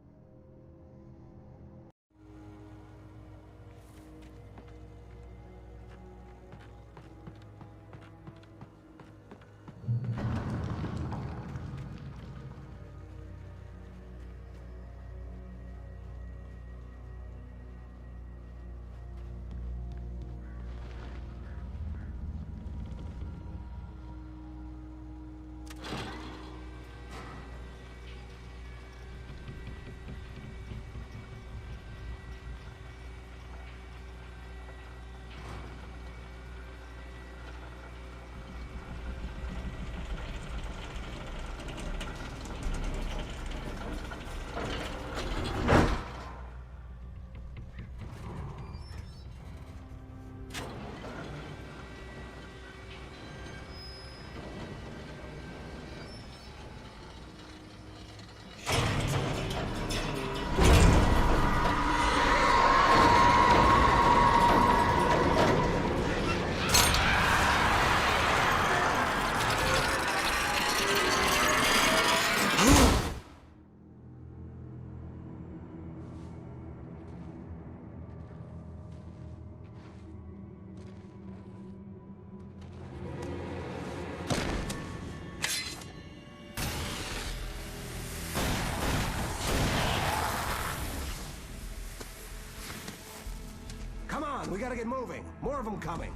[SPEAKER 6] we gotta get moving. More of them coming.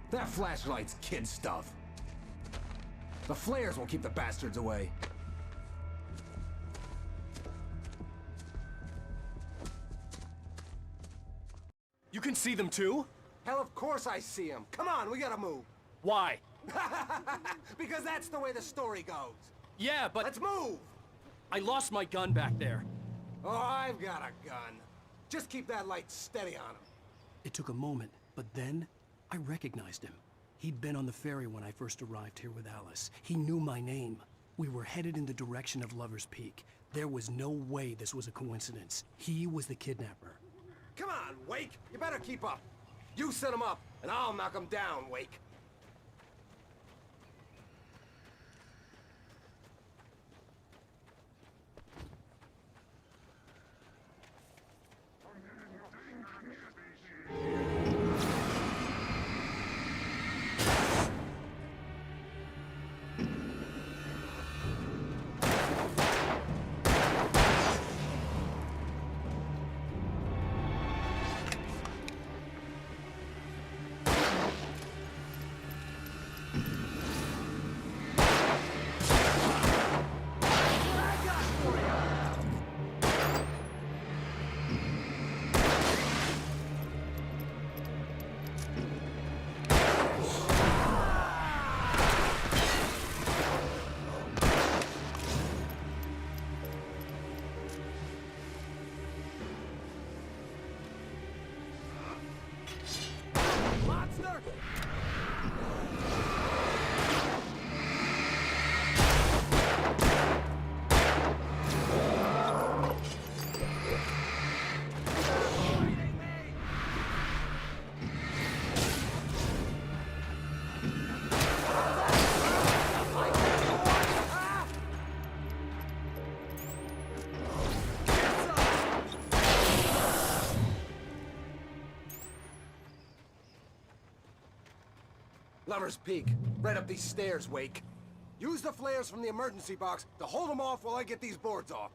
[SPEAKER 6] That flashlight's kid stuff. The flares will keep the bastards away.
[SPEAKER 7] You can see them too?
[SPEAKER 6] Hell, of course I see them. Come on, we gotta move.
[SPEAKER 7] Why?
[SPEAKER 6] Because that's the way the story goes.
[SPEAKER 7] Yeah, but...
[SPEAKER 6] Let's move!
[SPEAKER 7] I lost my gun back there.
[SPEAKER 6] Oh, I've got a gun. Just keep that light steady on him.
[SPEAKER 3] It took a moment, but then I recognized him. He'd been on the ferry when I first arrived here with Alice. He knew my name. We were headed in the direction of Lover's Peak. There was no way this was a coincidence. He was the kidnapper.
[SPEAKER 6] Come on, Wake! You better keep up. You set him up, and I'll knock him down, Wake. Lover's Peak. Right up these stairs, Wake. Use the flares from the emergency box to hold them off while I get these boards off.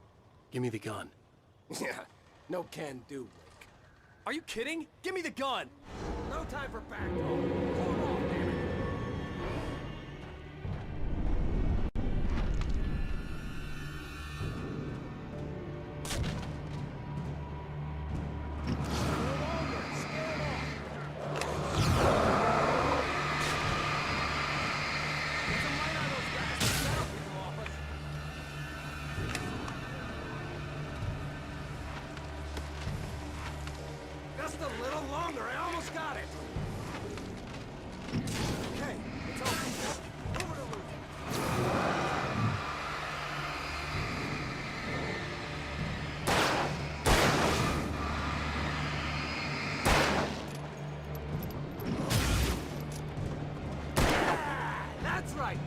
[SPEAKER 3] Give me the gun.
[SPEAKER 6] Yeah, no can do, Wake.
[SPEAKER 7] Are you kidding? Give me the gun!
[SPEAKER 6] No time for back talk. Pull them off, damn it. Just a little longer, I almost got it! Okay, it's open. Over to Luke. Yeah, that's right!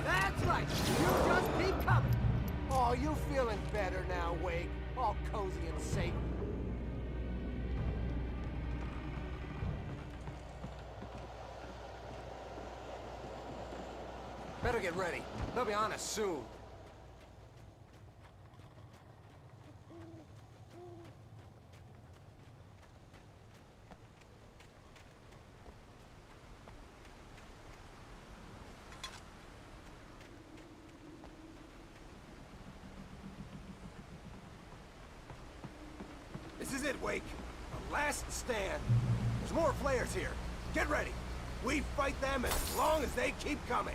[SPEAKER 6] That's right! You just keep coming! Oh, you feeling better now, Wake? All cozy and safe. Better get ready. They'll be on us soon. This is it, Wake. The last stand. There's more flares here. Get ready. We fight them as long as they keep coming.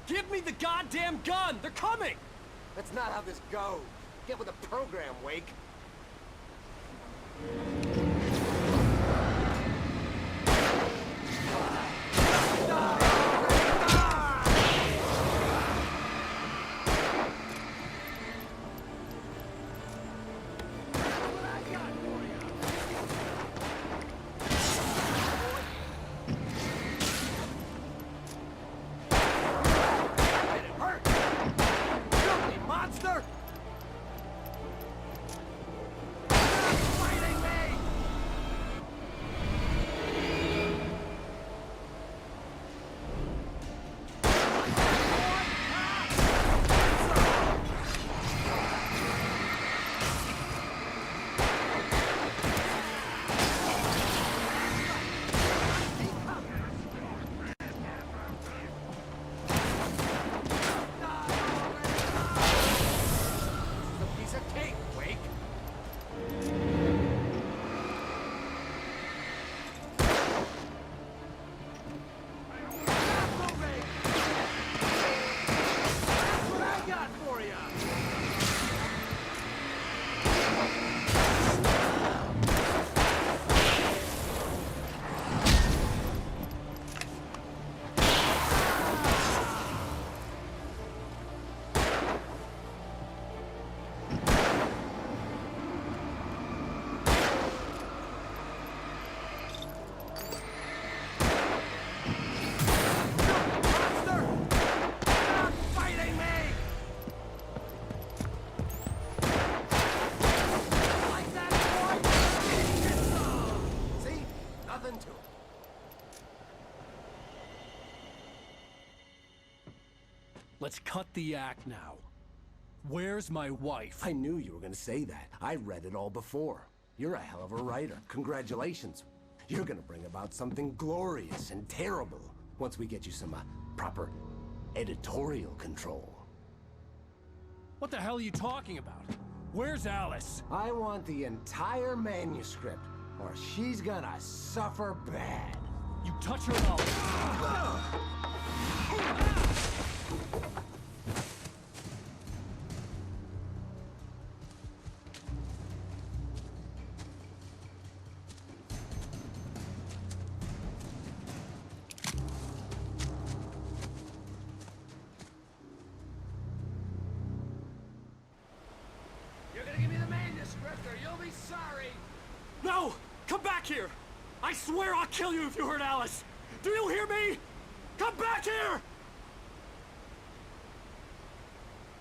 [SPEAKER 7] Give me the goddamn gun! They're coming!
[SPEAKER 6] That's not how this goes. Get with the program, Wake. Monster! Fighting me!
[SPEAKER 3] Let's cut the act now. Where's my wife?
[SPEAKER 6] I knew you were gonna say that. I read it all before. You're a hell of a writer. Congratulations. You're gonna bring about something glorious and terrible once we get you some proper editorial control.
[SPEAKER 3] What the hell are you talking about? Where's Alice?
[SPEAKER 6] I want the entire manuscript, or she's gonna suffer bad.
[SPEAKER 3] You touch her now.
[SPEAKER 7] You're gonna give me the manuscript or you'll be sorry! No! Come back here! I swear I'll kill you if you hurt Alice! Do you hear me? Come back here!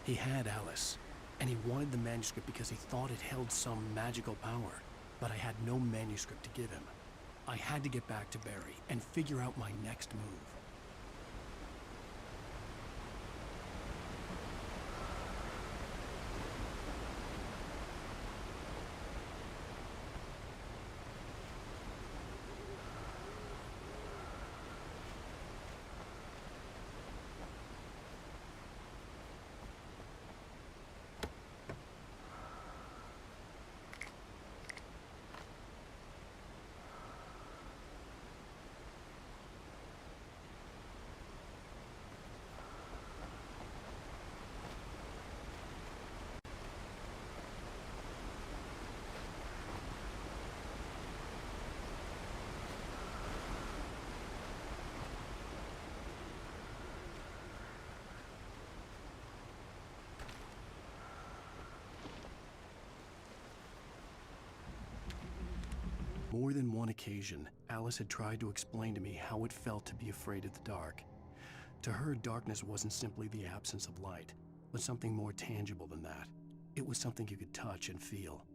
[SPEAKER 3] He had Alice, and he wanted the manuscript because he thought it held some magical power. But I had no manuscript to give him. I had to get back to Barry and figure out my next move. More than one occasion, Alice had tried to explain to me how it felt to be afraid of the dark. To her, darkness wasn't simply the absence of light, but something more tangible than that. It was something you could touch and feel.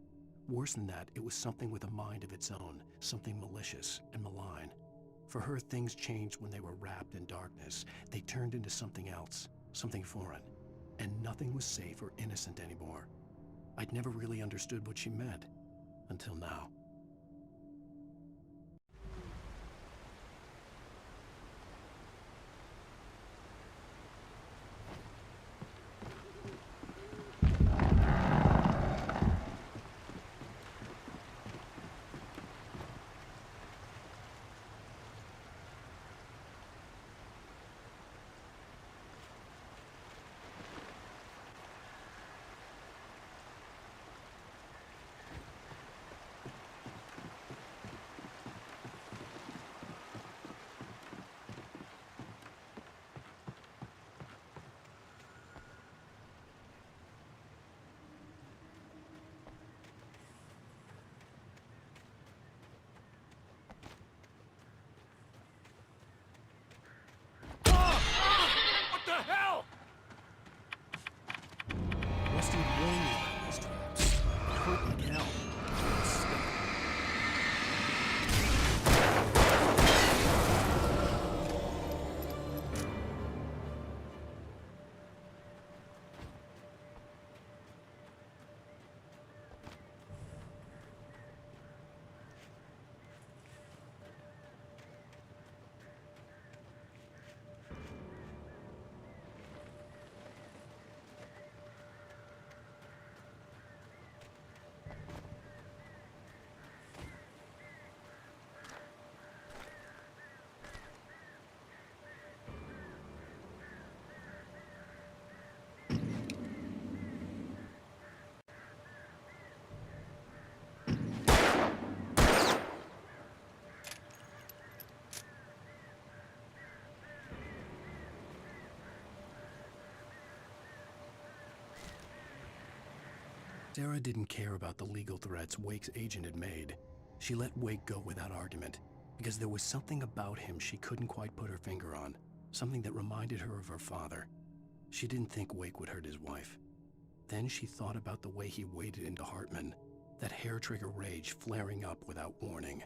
[SPEAKER 3] Worse than that, it was something with a mind of its own, something malicious and malign. For her, things changed when they were wrapped in darkness. They turned into something else, something foreign, and nothing was safe or innocent anymore. I'd never really understood what she meant, until now. Sarah didn't care about the legal threats Wake's agent had made. She let Wake go without argument, because there was something about him she couldn't quite put her finger on, something that reminded her of her father. She didn't think Wake would hurt his wife. Then she thought about the way he waded into Hartman, that hair-trigger rage flaring up without warning.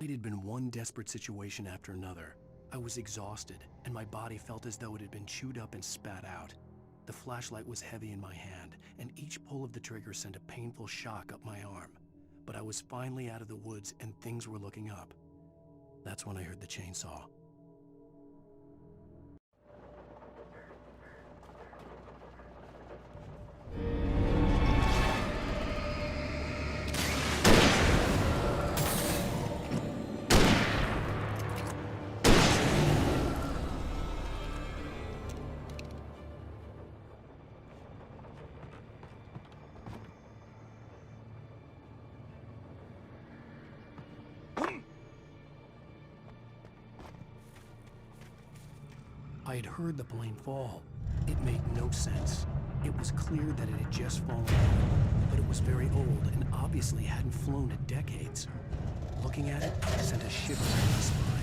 [SPEAKER 3] It had been one desperate situation after another. I was exhausted, and my body felt as though it had been chewed up and spat out. The flashlight was heavy in my hand, and each pull of the trigger sent a painful shock up my arm. But I was finally out of the woods, and things were looking up. That's when I heard the chainsaw. I had heard the plane fall. It made no sense. It was clear that it had just fallen, but it was very old and obviously hadn't flown in decades. Looking at it sent a shiver down my spine.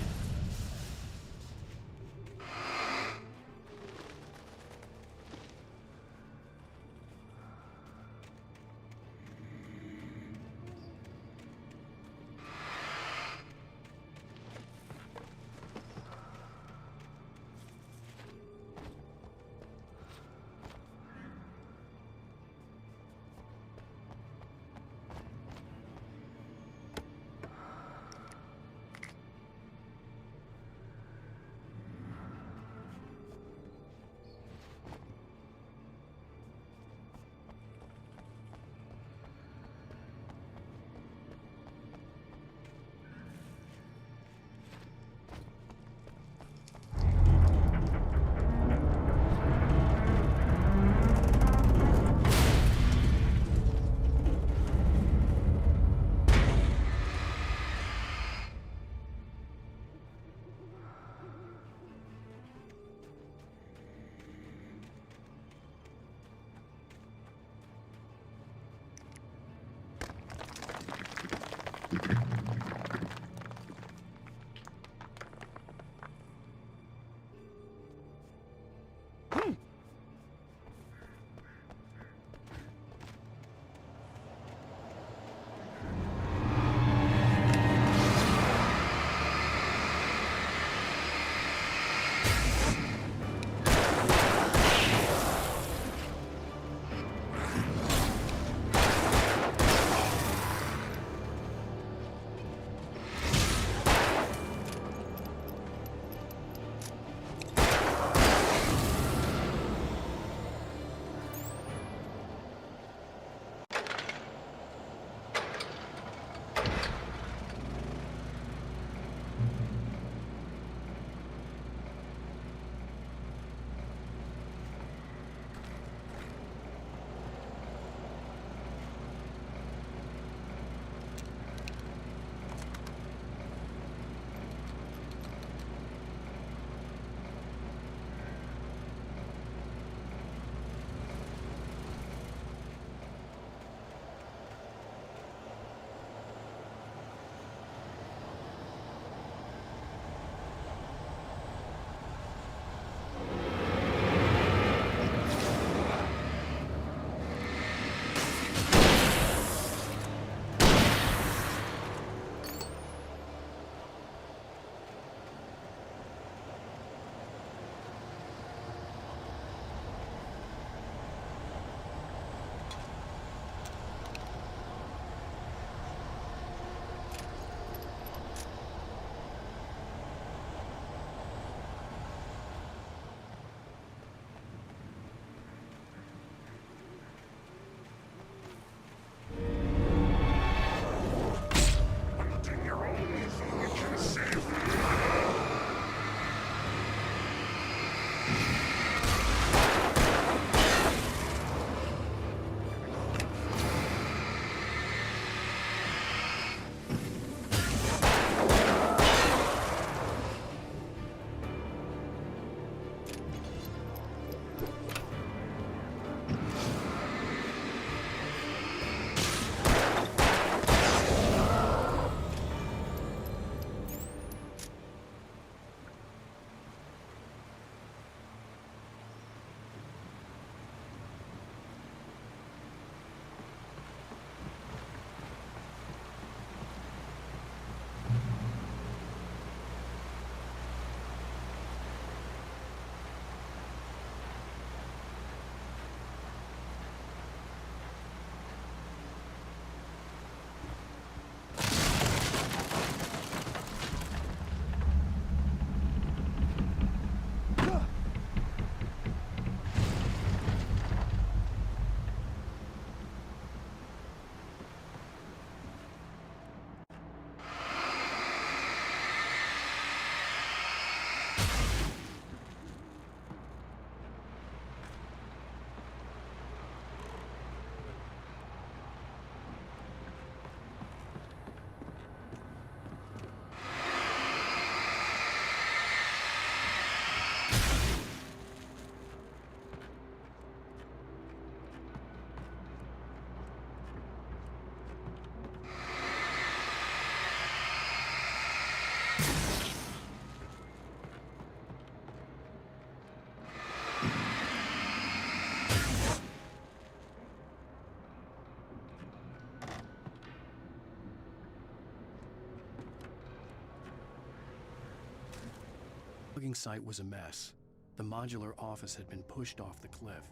[SPEAKER 3] logging site was a mess. The modular office had been pushed off the cliff.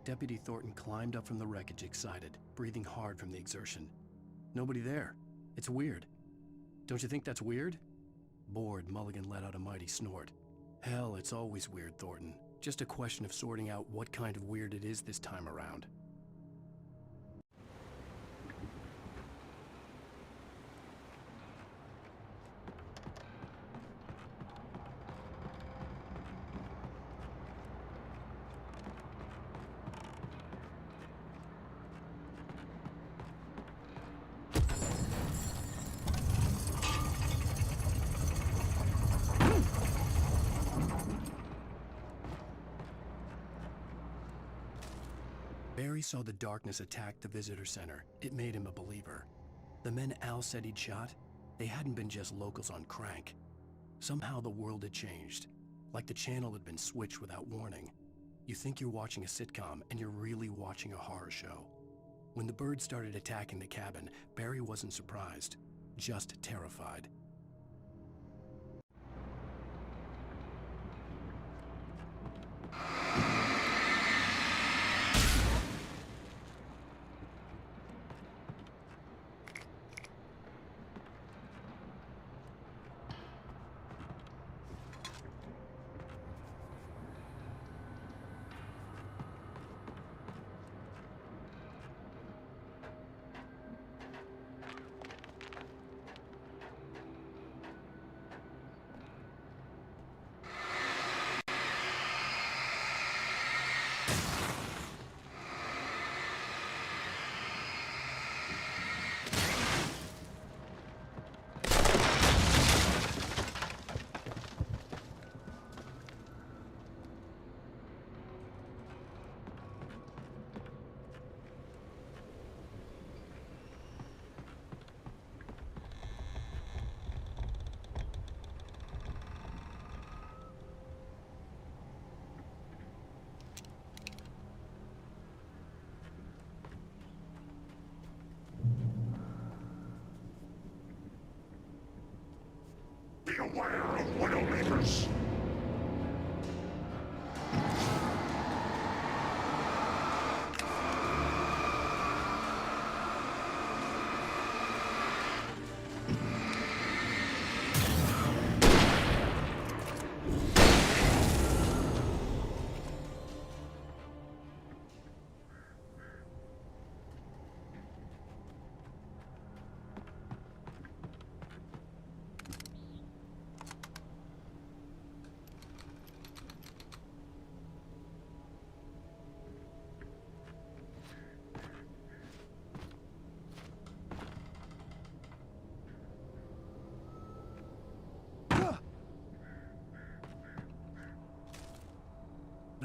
[SPEAKER 3] Deputy Thornton climbed up from the wreckage excited, breathing hard from the exertion. Nobody there. It's weird. Don't you think that's weird? Bored, Mulligan let out a mighty snort. Hell, it's always weird, Thornton. Just a question of sorting out what kind of weird it is this time around. Barry saw the darkness attack the visitor center. It made him a believer. The men Al said he'd shot, they hadn't been just locals on crank. Somehow the world had changed, like the channel had been switched without warning. You think you're watching a sitcom, and you're really watching a horror show. When the birds started attacking the cabin, Barry wasn't surprised, just terrified.
[SPEAKER 2] Be aware of Widowmakers.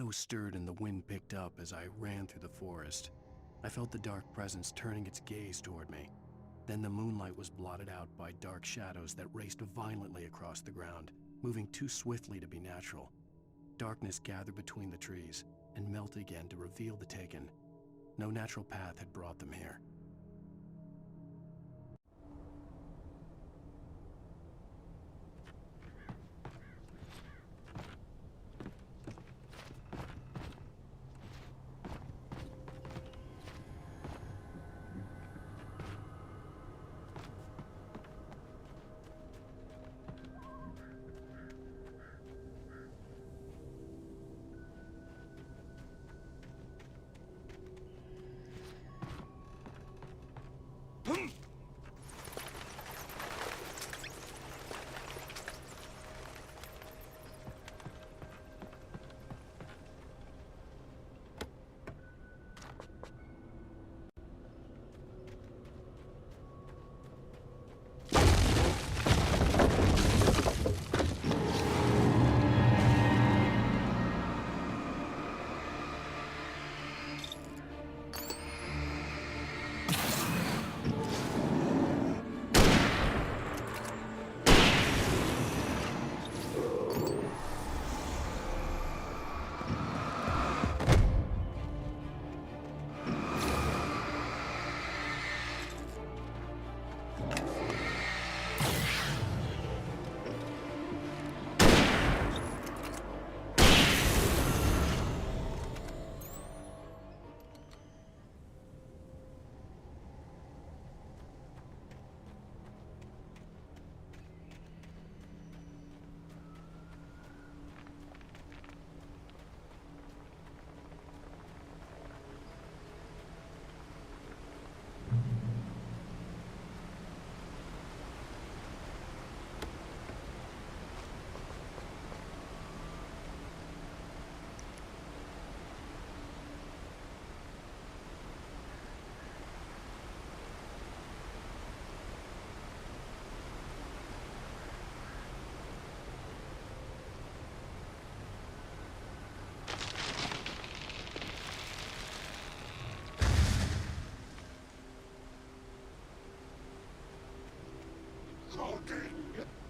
[SPEAKER 3] Shadows stirred and the wind picked up as I ran through the forest. I felt the dark presence turning its gaze toward me. Then the moonlight was blotted out by dark shadows that raced violently across the ground, moving too swiftly to be natural. Darkness gathered between the trees and melted again to reveal the Taken. No natural path had brought them here.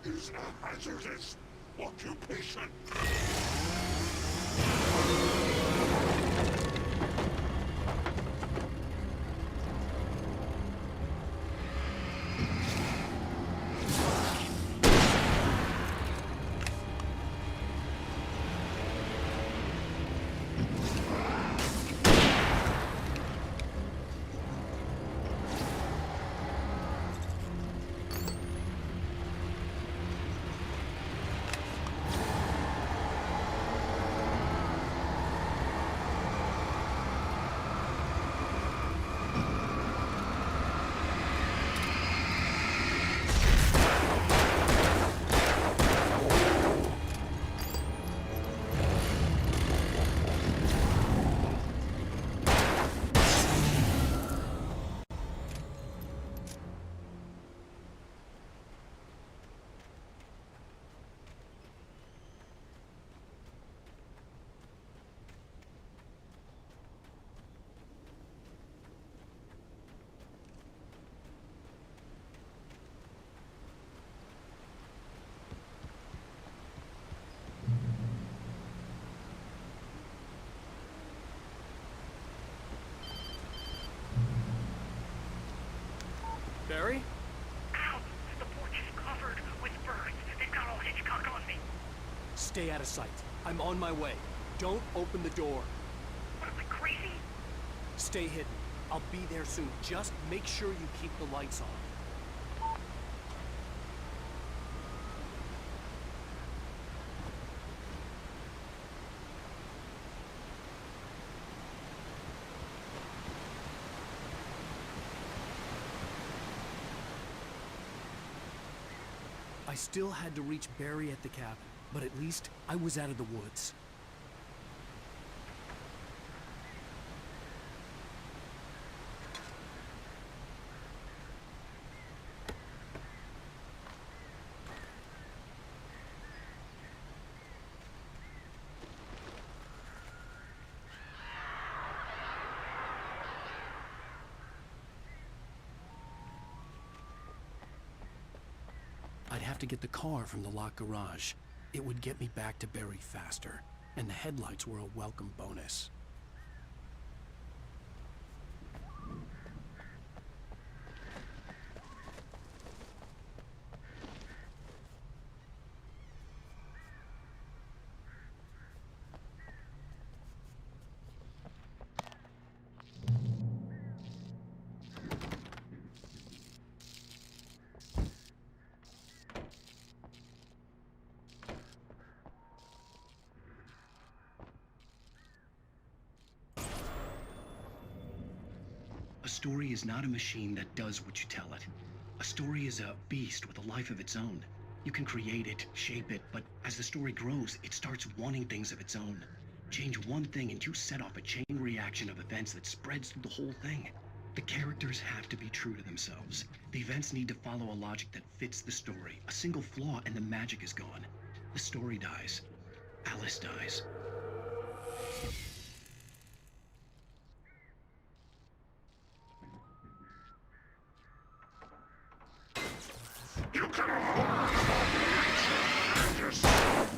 [SPEAKER 2] is a hazardous occupation.
[SPEAKER 7] Barry?
[SPEAKER 15] Ow! The porch is covered with birds. They've got all Hitchcock on me.
[SPEAKER 7] Stay out of sight. I'm on my way. Don't open the door.
[SPEAKER 15] What, am I crazy?
[SPEAKER 7] Stay hidden. I'll be there soon. Just make sure you keep the lights on. I still had to reach Barry at the cabin, but at least I was out of the woods. I'd have to get the car from the locked garage. It would get me back to Barry faster, and the headlights were a welcome bonus. A story is not a machine that does what you tell it. A story is a beast with a life of its own. You can create it, shape it, but as the story grows, it starts wanting things of its own. Change one thing and you set off a chain reaction of events that spreads through the whole thing. The characters have to be true to themselves. The events need to follow a logic that fits the story. A single flaw and the magic is gone. The story dies. Alice dies.
[SPEAKER 2] You can afford to yourself.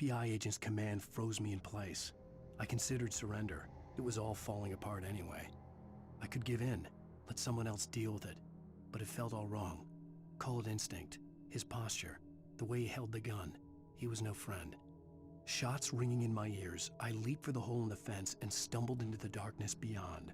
[SPEAKER 3] FBI agent's command froze me in place. I considered surrender. It was all falling apart anyway. I could give in, let someone else deal with it, but it felt all wrong. Call it instinct, his posture, the way he held the gun. He was no friend. Shots ringing in my ears, I leaped for the hole in the fence and stumbled into the darkness beyond.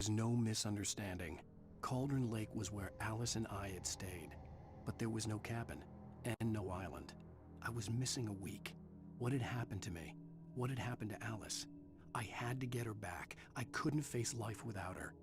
[SPEAKER 3] No misunderstanding. Cauldron Lake was where Alice and I had stayed, but there was no cabin and no island. I was missing a week. What had happened to me? What had happened to Alice? I had to get her back. I couldn't face life without her.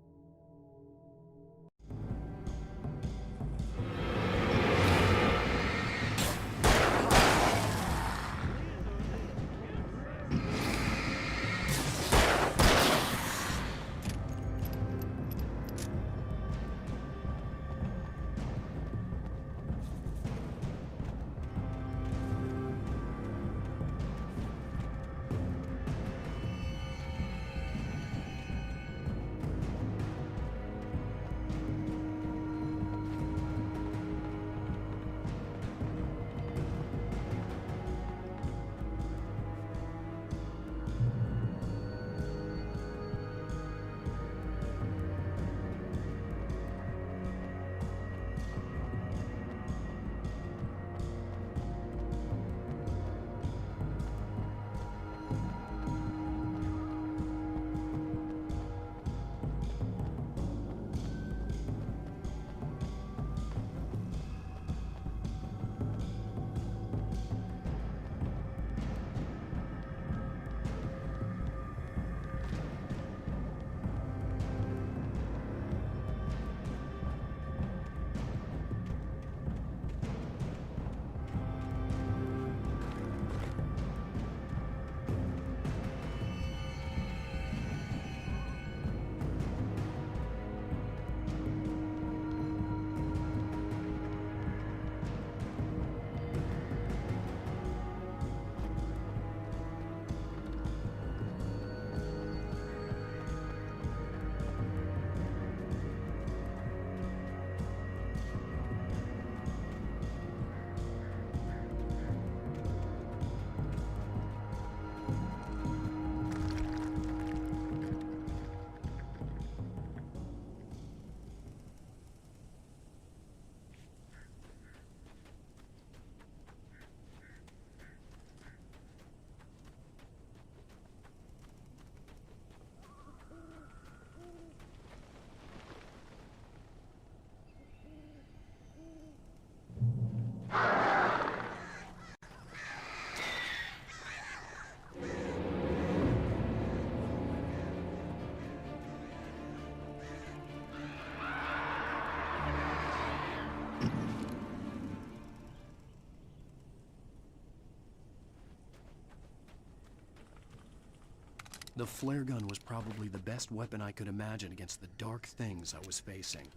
[SPEAKER 3] The flare gun was probably the best weapon I could imagine against the dark things I was facing.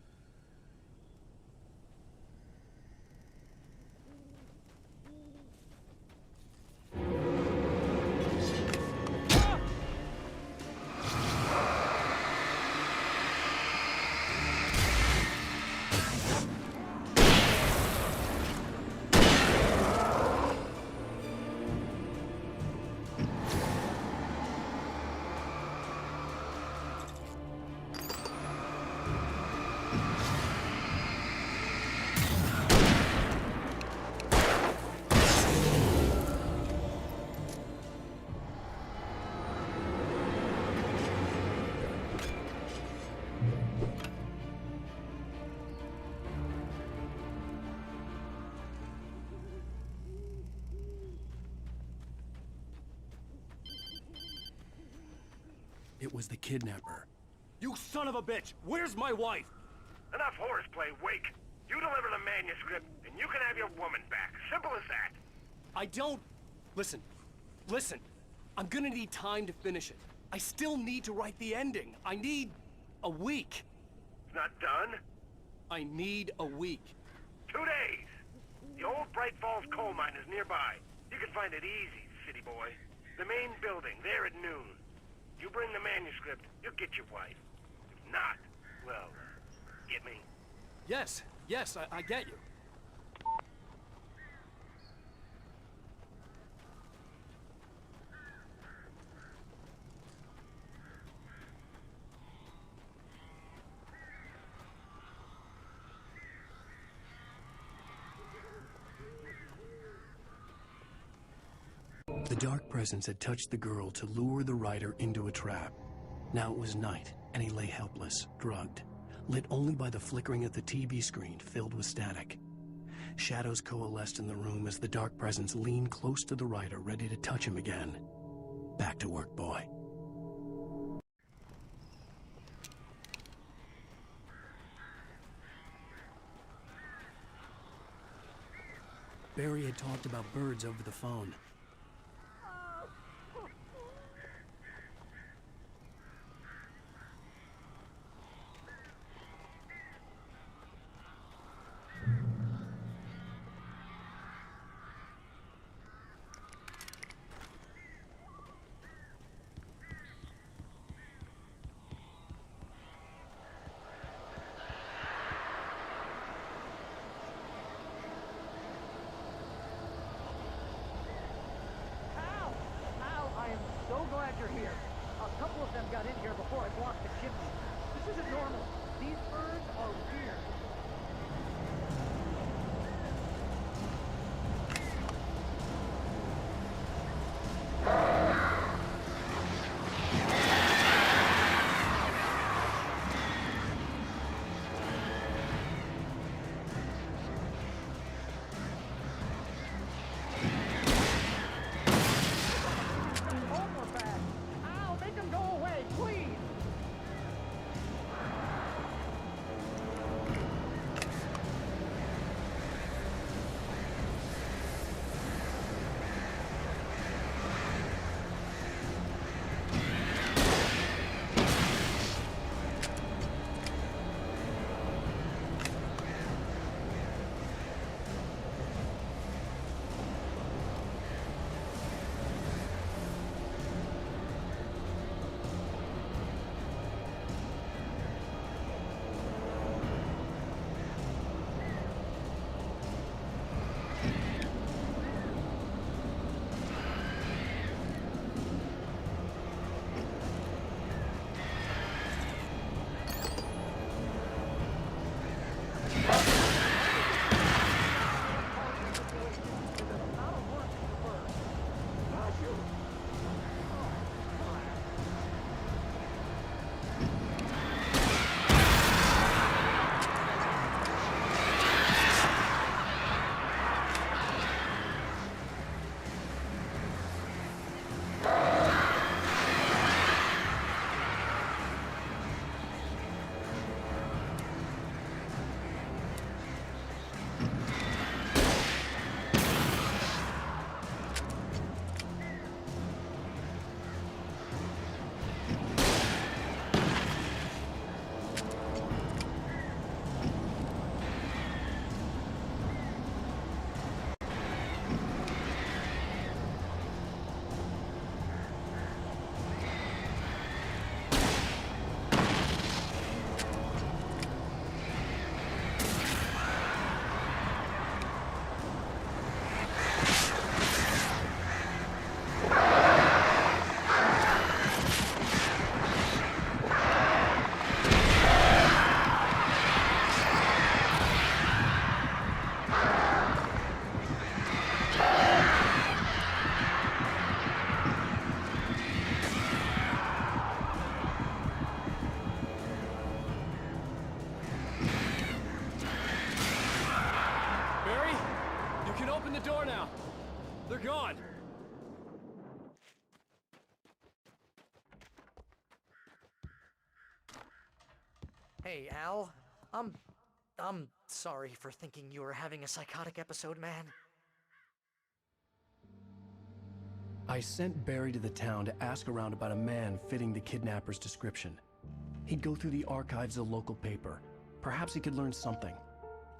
[SPEAKER 3] It was the kidnapper.
[SPEAKER 11] You son of a bitch! Where's my wife?
[SPEAKER 15] Enough horseplay, Wake. You deliver the manuscript, and you can have your woman back. Simple as that.
[SPEAKER 11] I don't... Listen. I'm gonna need time to finish it. I still need to write the ending. I need a week.
[SPEAKER 15] It's not done?
[SPEAKER 11] I need a week.
[SPEAKER 15] 2 days. The old Bright Falls coal mine is nearby. You can find it easy, city boy. The main building, there at noon. You bring the manuscript, you'll get your wife. If not, well, get me.
[SPEAKER 11] Yes, I get you.
[SPEAKER 3] The dark presence had touched the girl to lure the writer into a trap. Now it was night, and he lay helpless, drugged. lit only by the flickering of the TV screen filled with static. Shadows coalesced in the room as the dark presence leaned close to the writer, ready to touch him again. Back to work, boy. Barry had talked about birds over the phone.
[SPEAKER 17] So glad you're here. A couple of them got in here before I blocked the chimney. This isn't normal. These birds are weird.
[SPEAKER 11] They're gone!
[SPEAKER 17] Hey, Al. I'm sorry for thinking you were having a psychotic episode, man.
[SPEAKER 3] I sent Barry to the town to ask around about a man fitting the kidnapper's description. He'd go through the archives of the local paper. Perhaps he could learn something.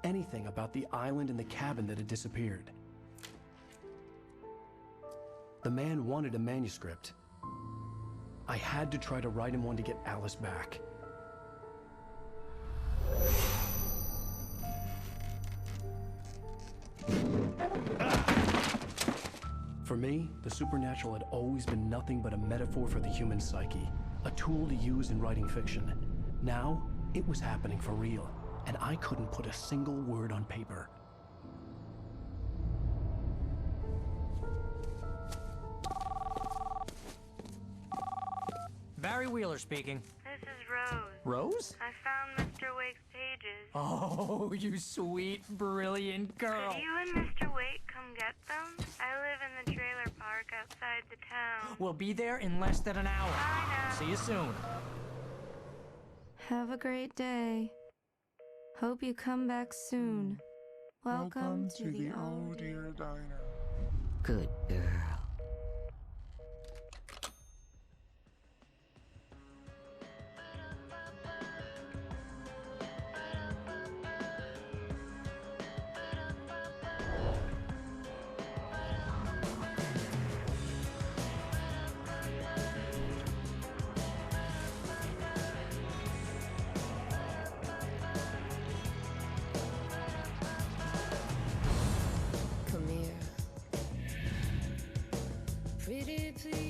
[SPEAKER 3] Anything about the island and the cabin that had disappeared. The man wanted a manuscript. I had to try to write him one to get Alice back. For me, the supernatural had always been nothing but a metaphor for the human psyche, a tool to use in writing fiction. Now, it was happening for real, and I couldn't put a single word on paper.
[SPEAKER 17] Barry Wheeler speaking.
[SPEAKER 18] This is Rose.
[SPEAKER 17] Rose?
[SPEAKER 18] I found
[SPEAKER 1] Mr. Wake's pages.
[SPEAKER 17] Oh, you sweet, brilliant girl.
[SPEAKER 1] Could you and Mr. Wake come get them? I live in the trailer park outside the town.
[SPEAKER 17] We'll be there in less than an hour.
[SPEAKER 1] Bye now.
[SPEAKER 17] See you soon.
[SPEAKER 18] Have a great day. Hope you come back soon. Welcome to the Oh Dear
[SPEAKER 2] Diner.
[SPEAKER 17] Good girl.
[SPEAKER 13] Come here. Pretty please.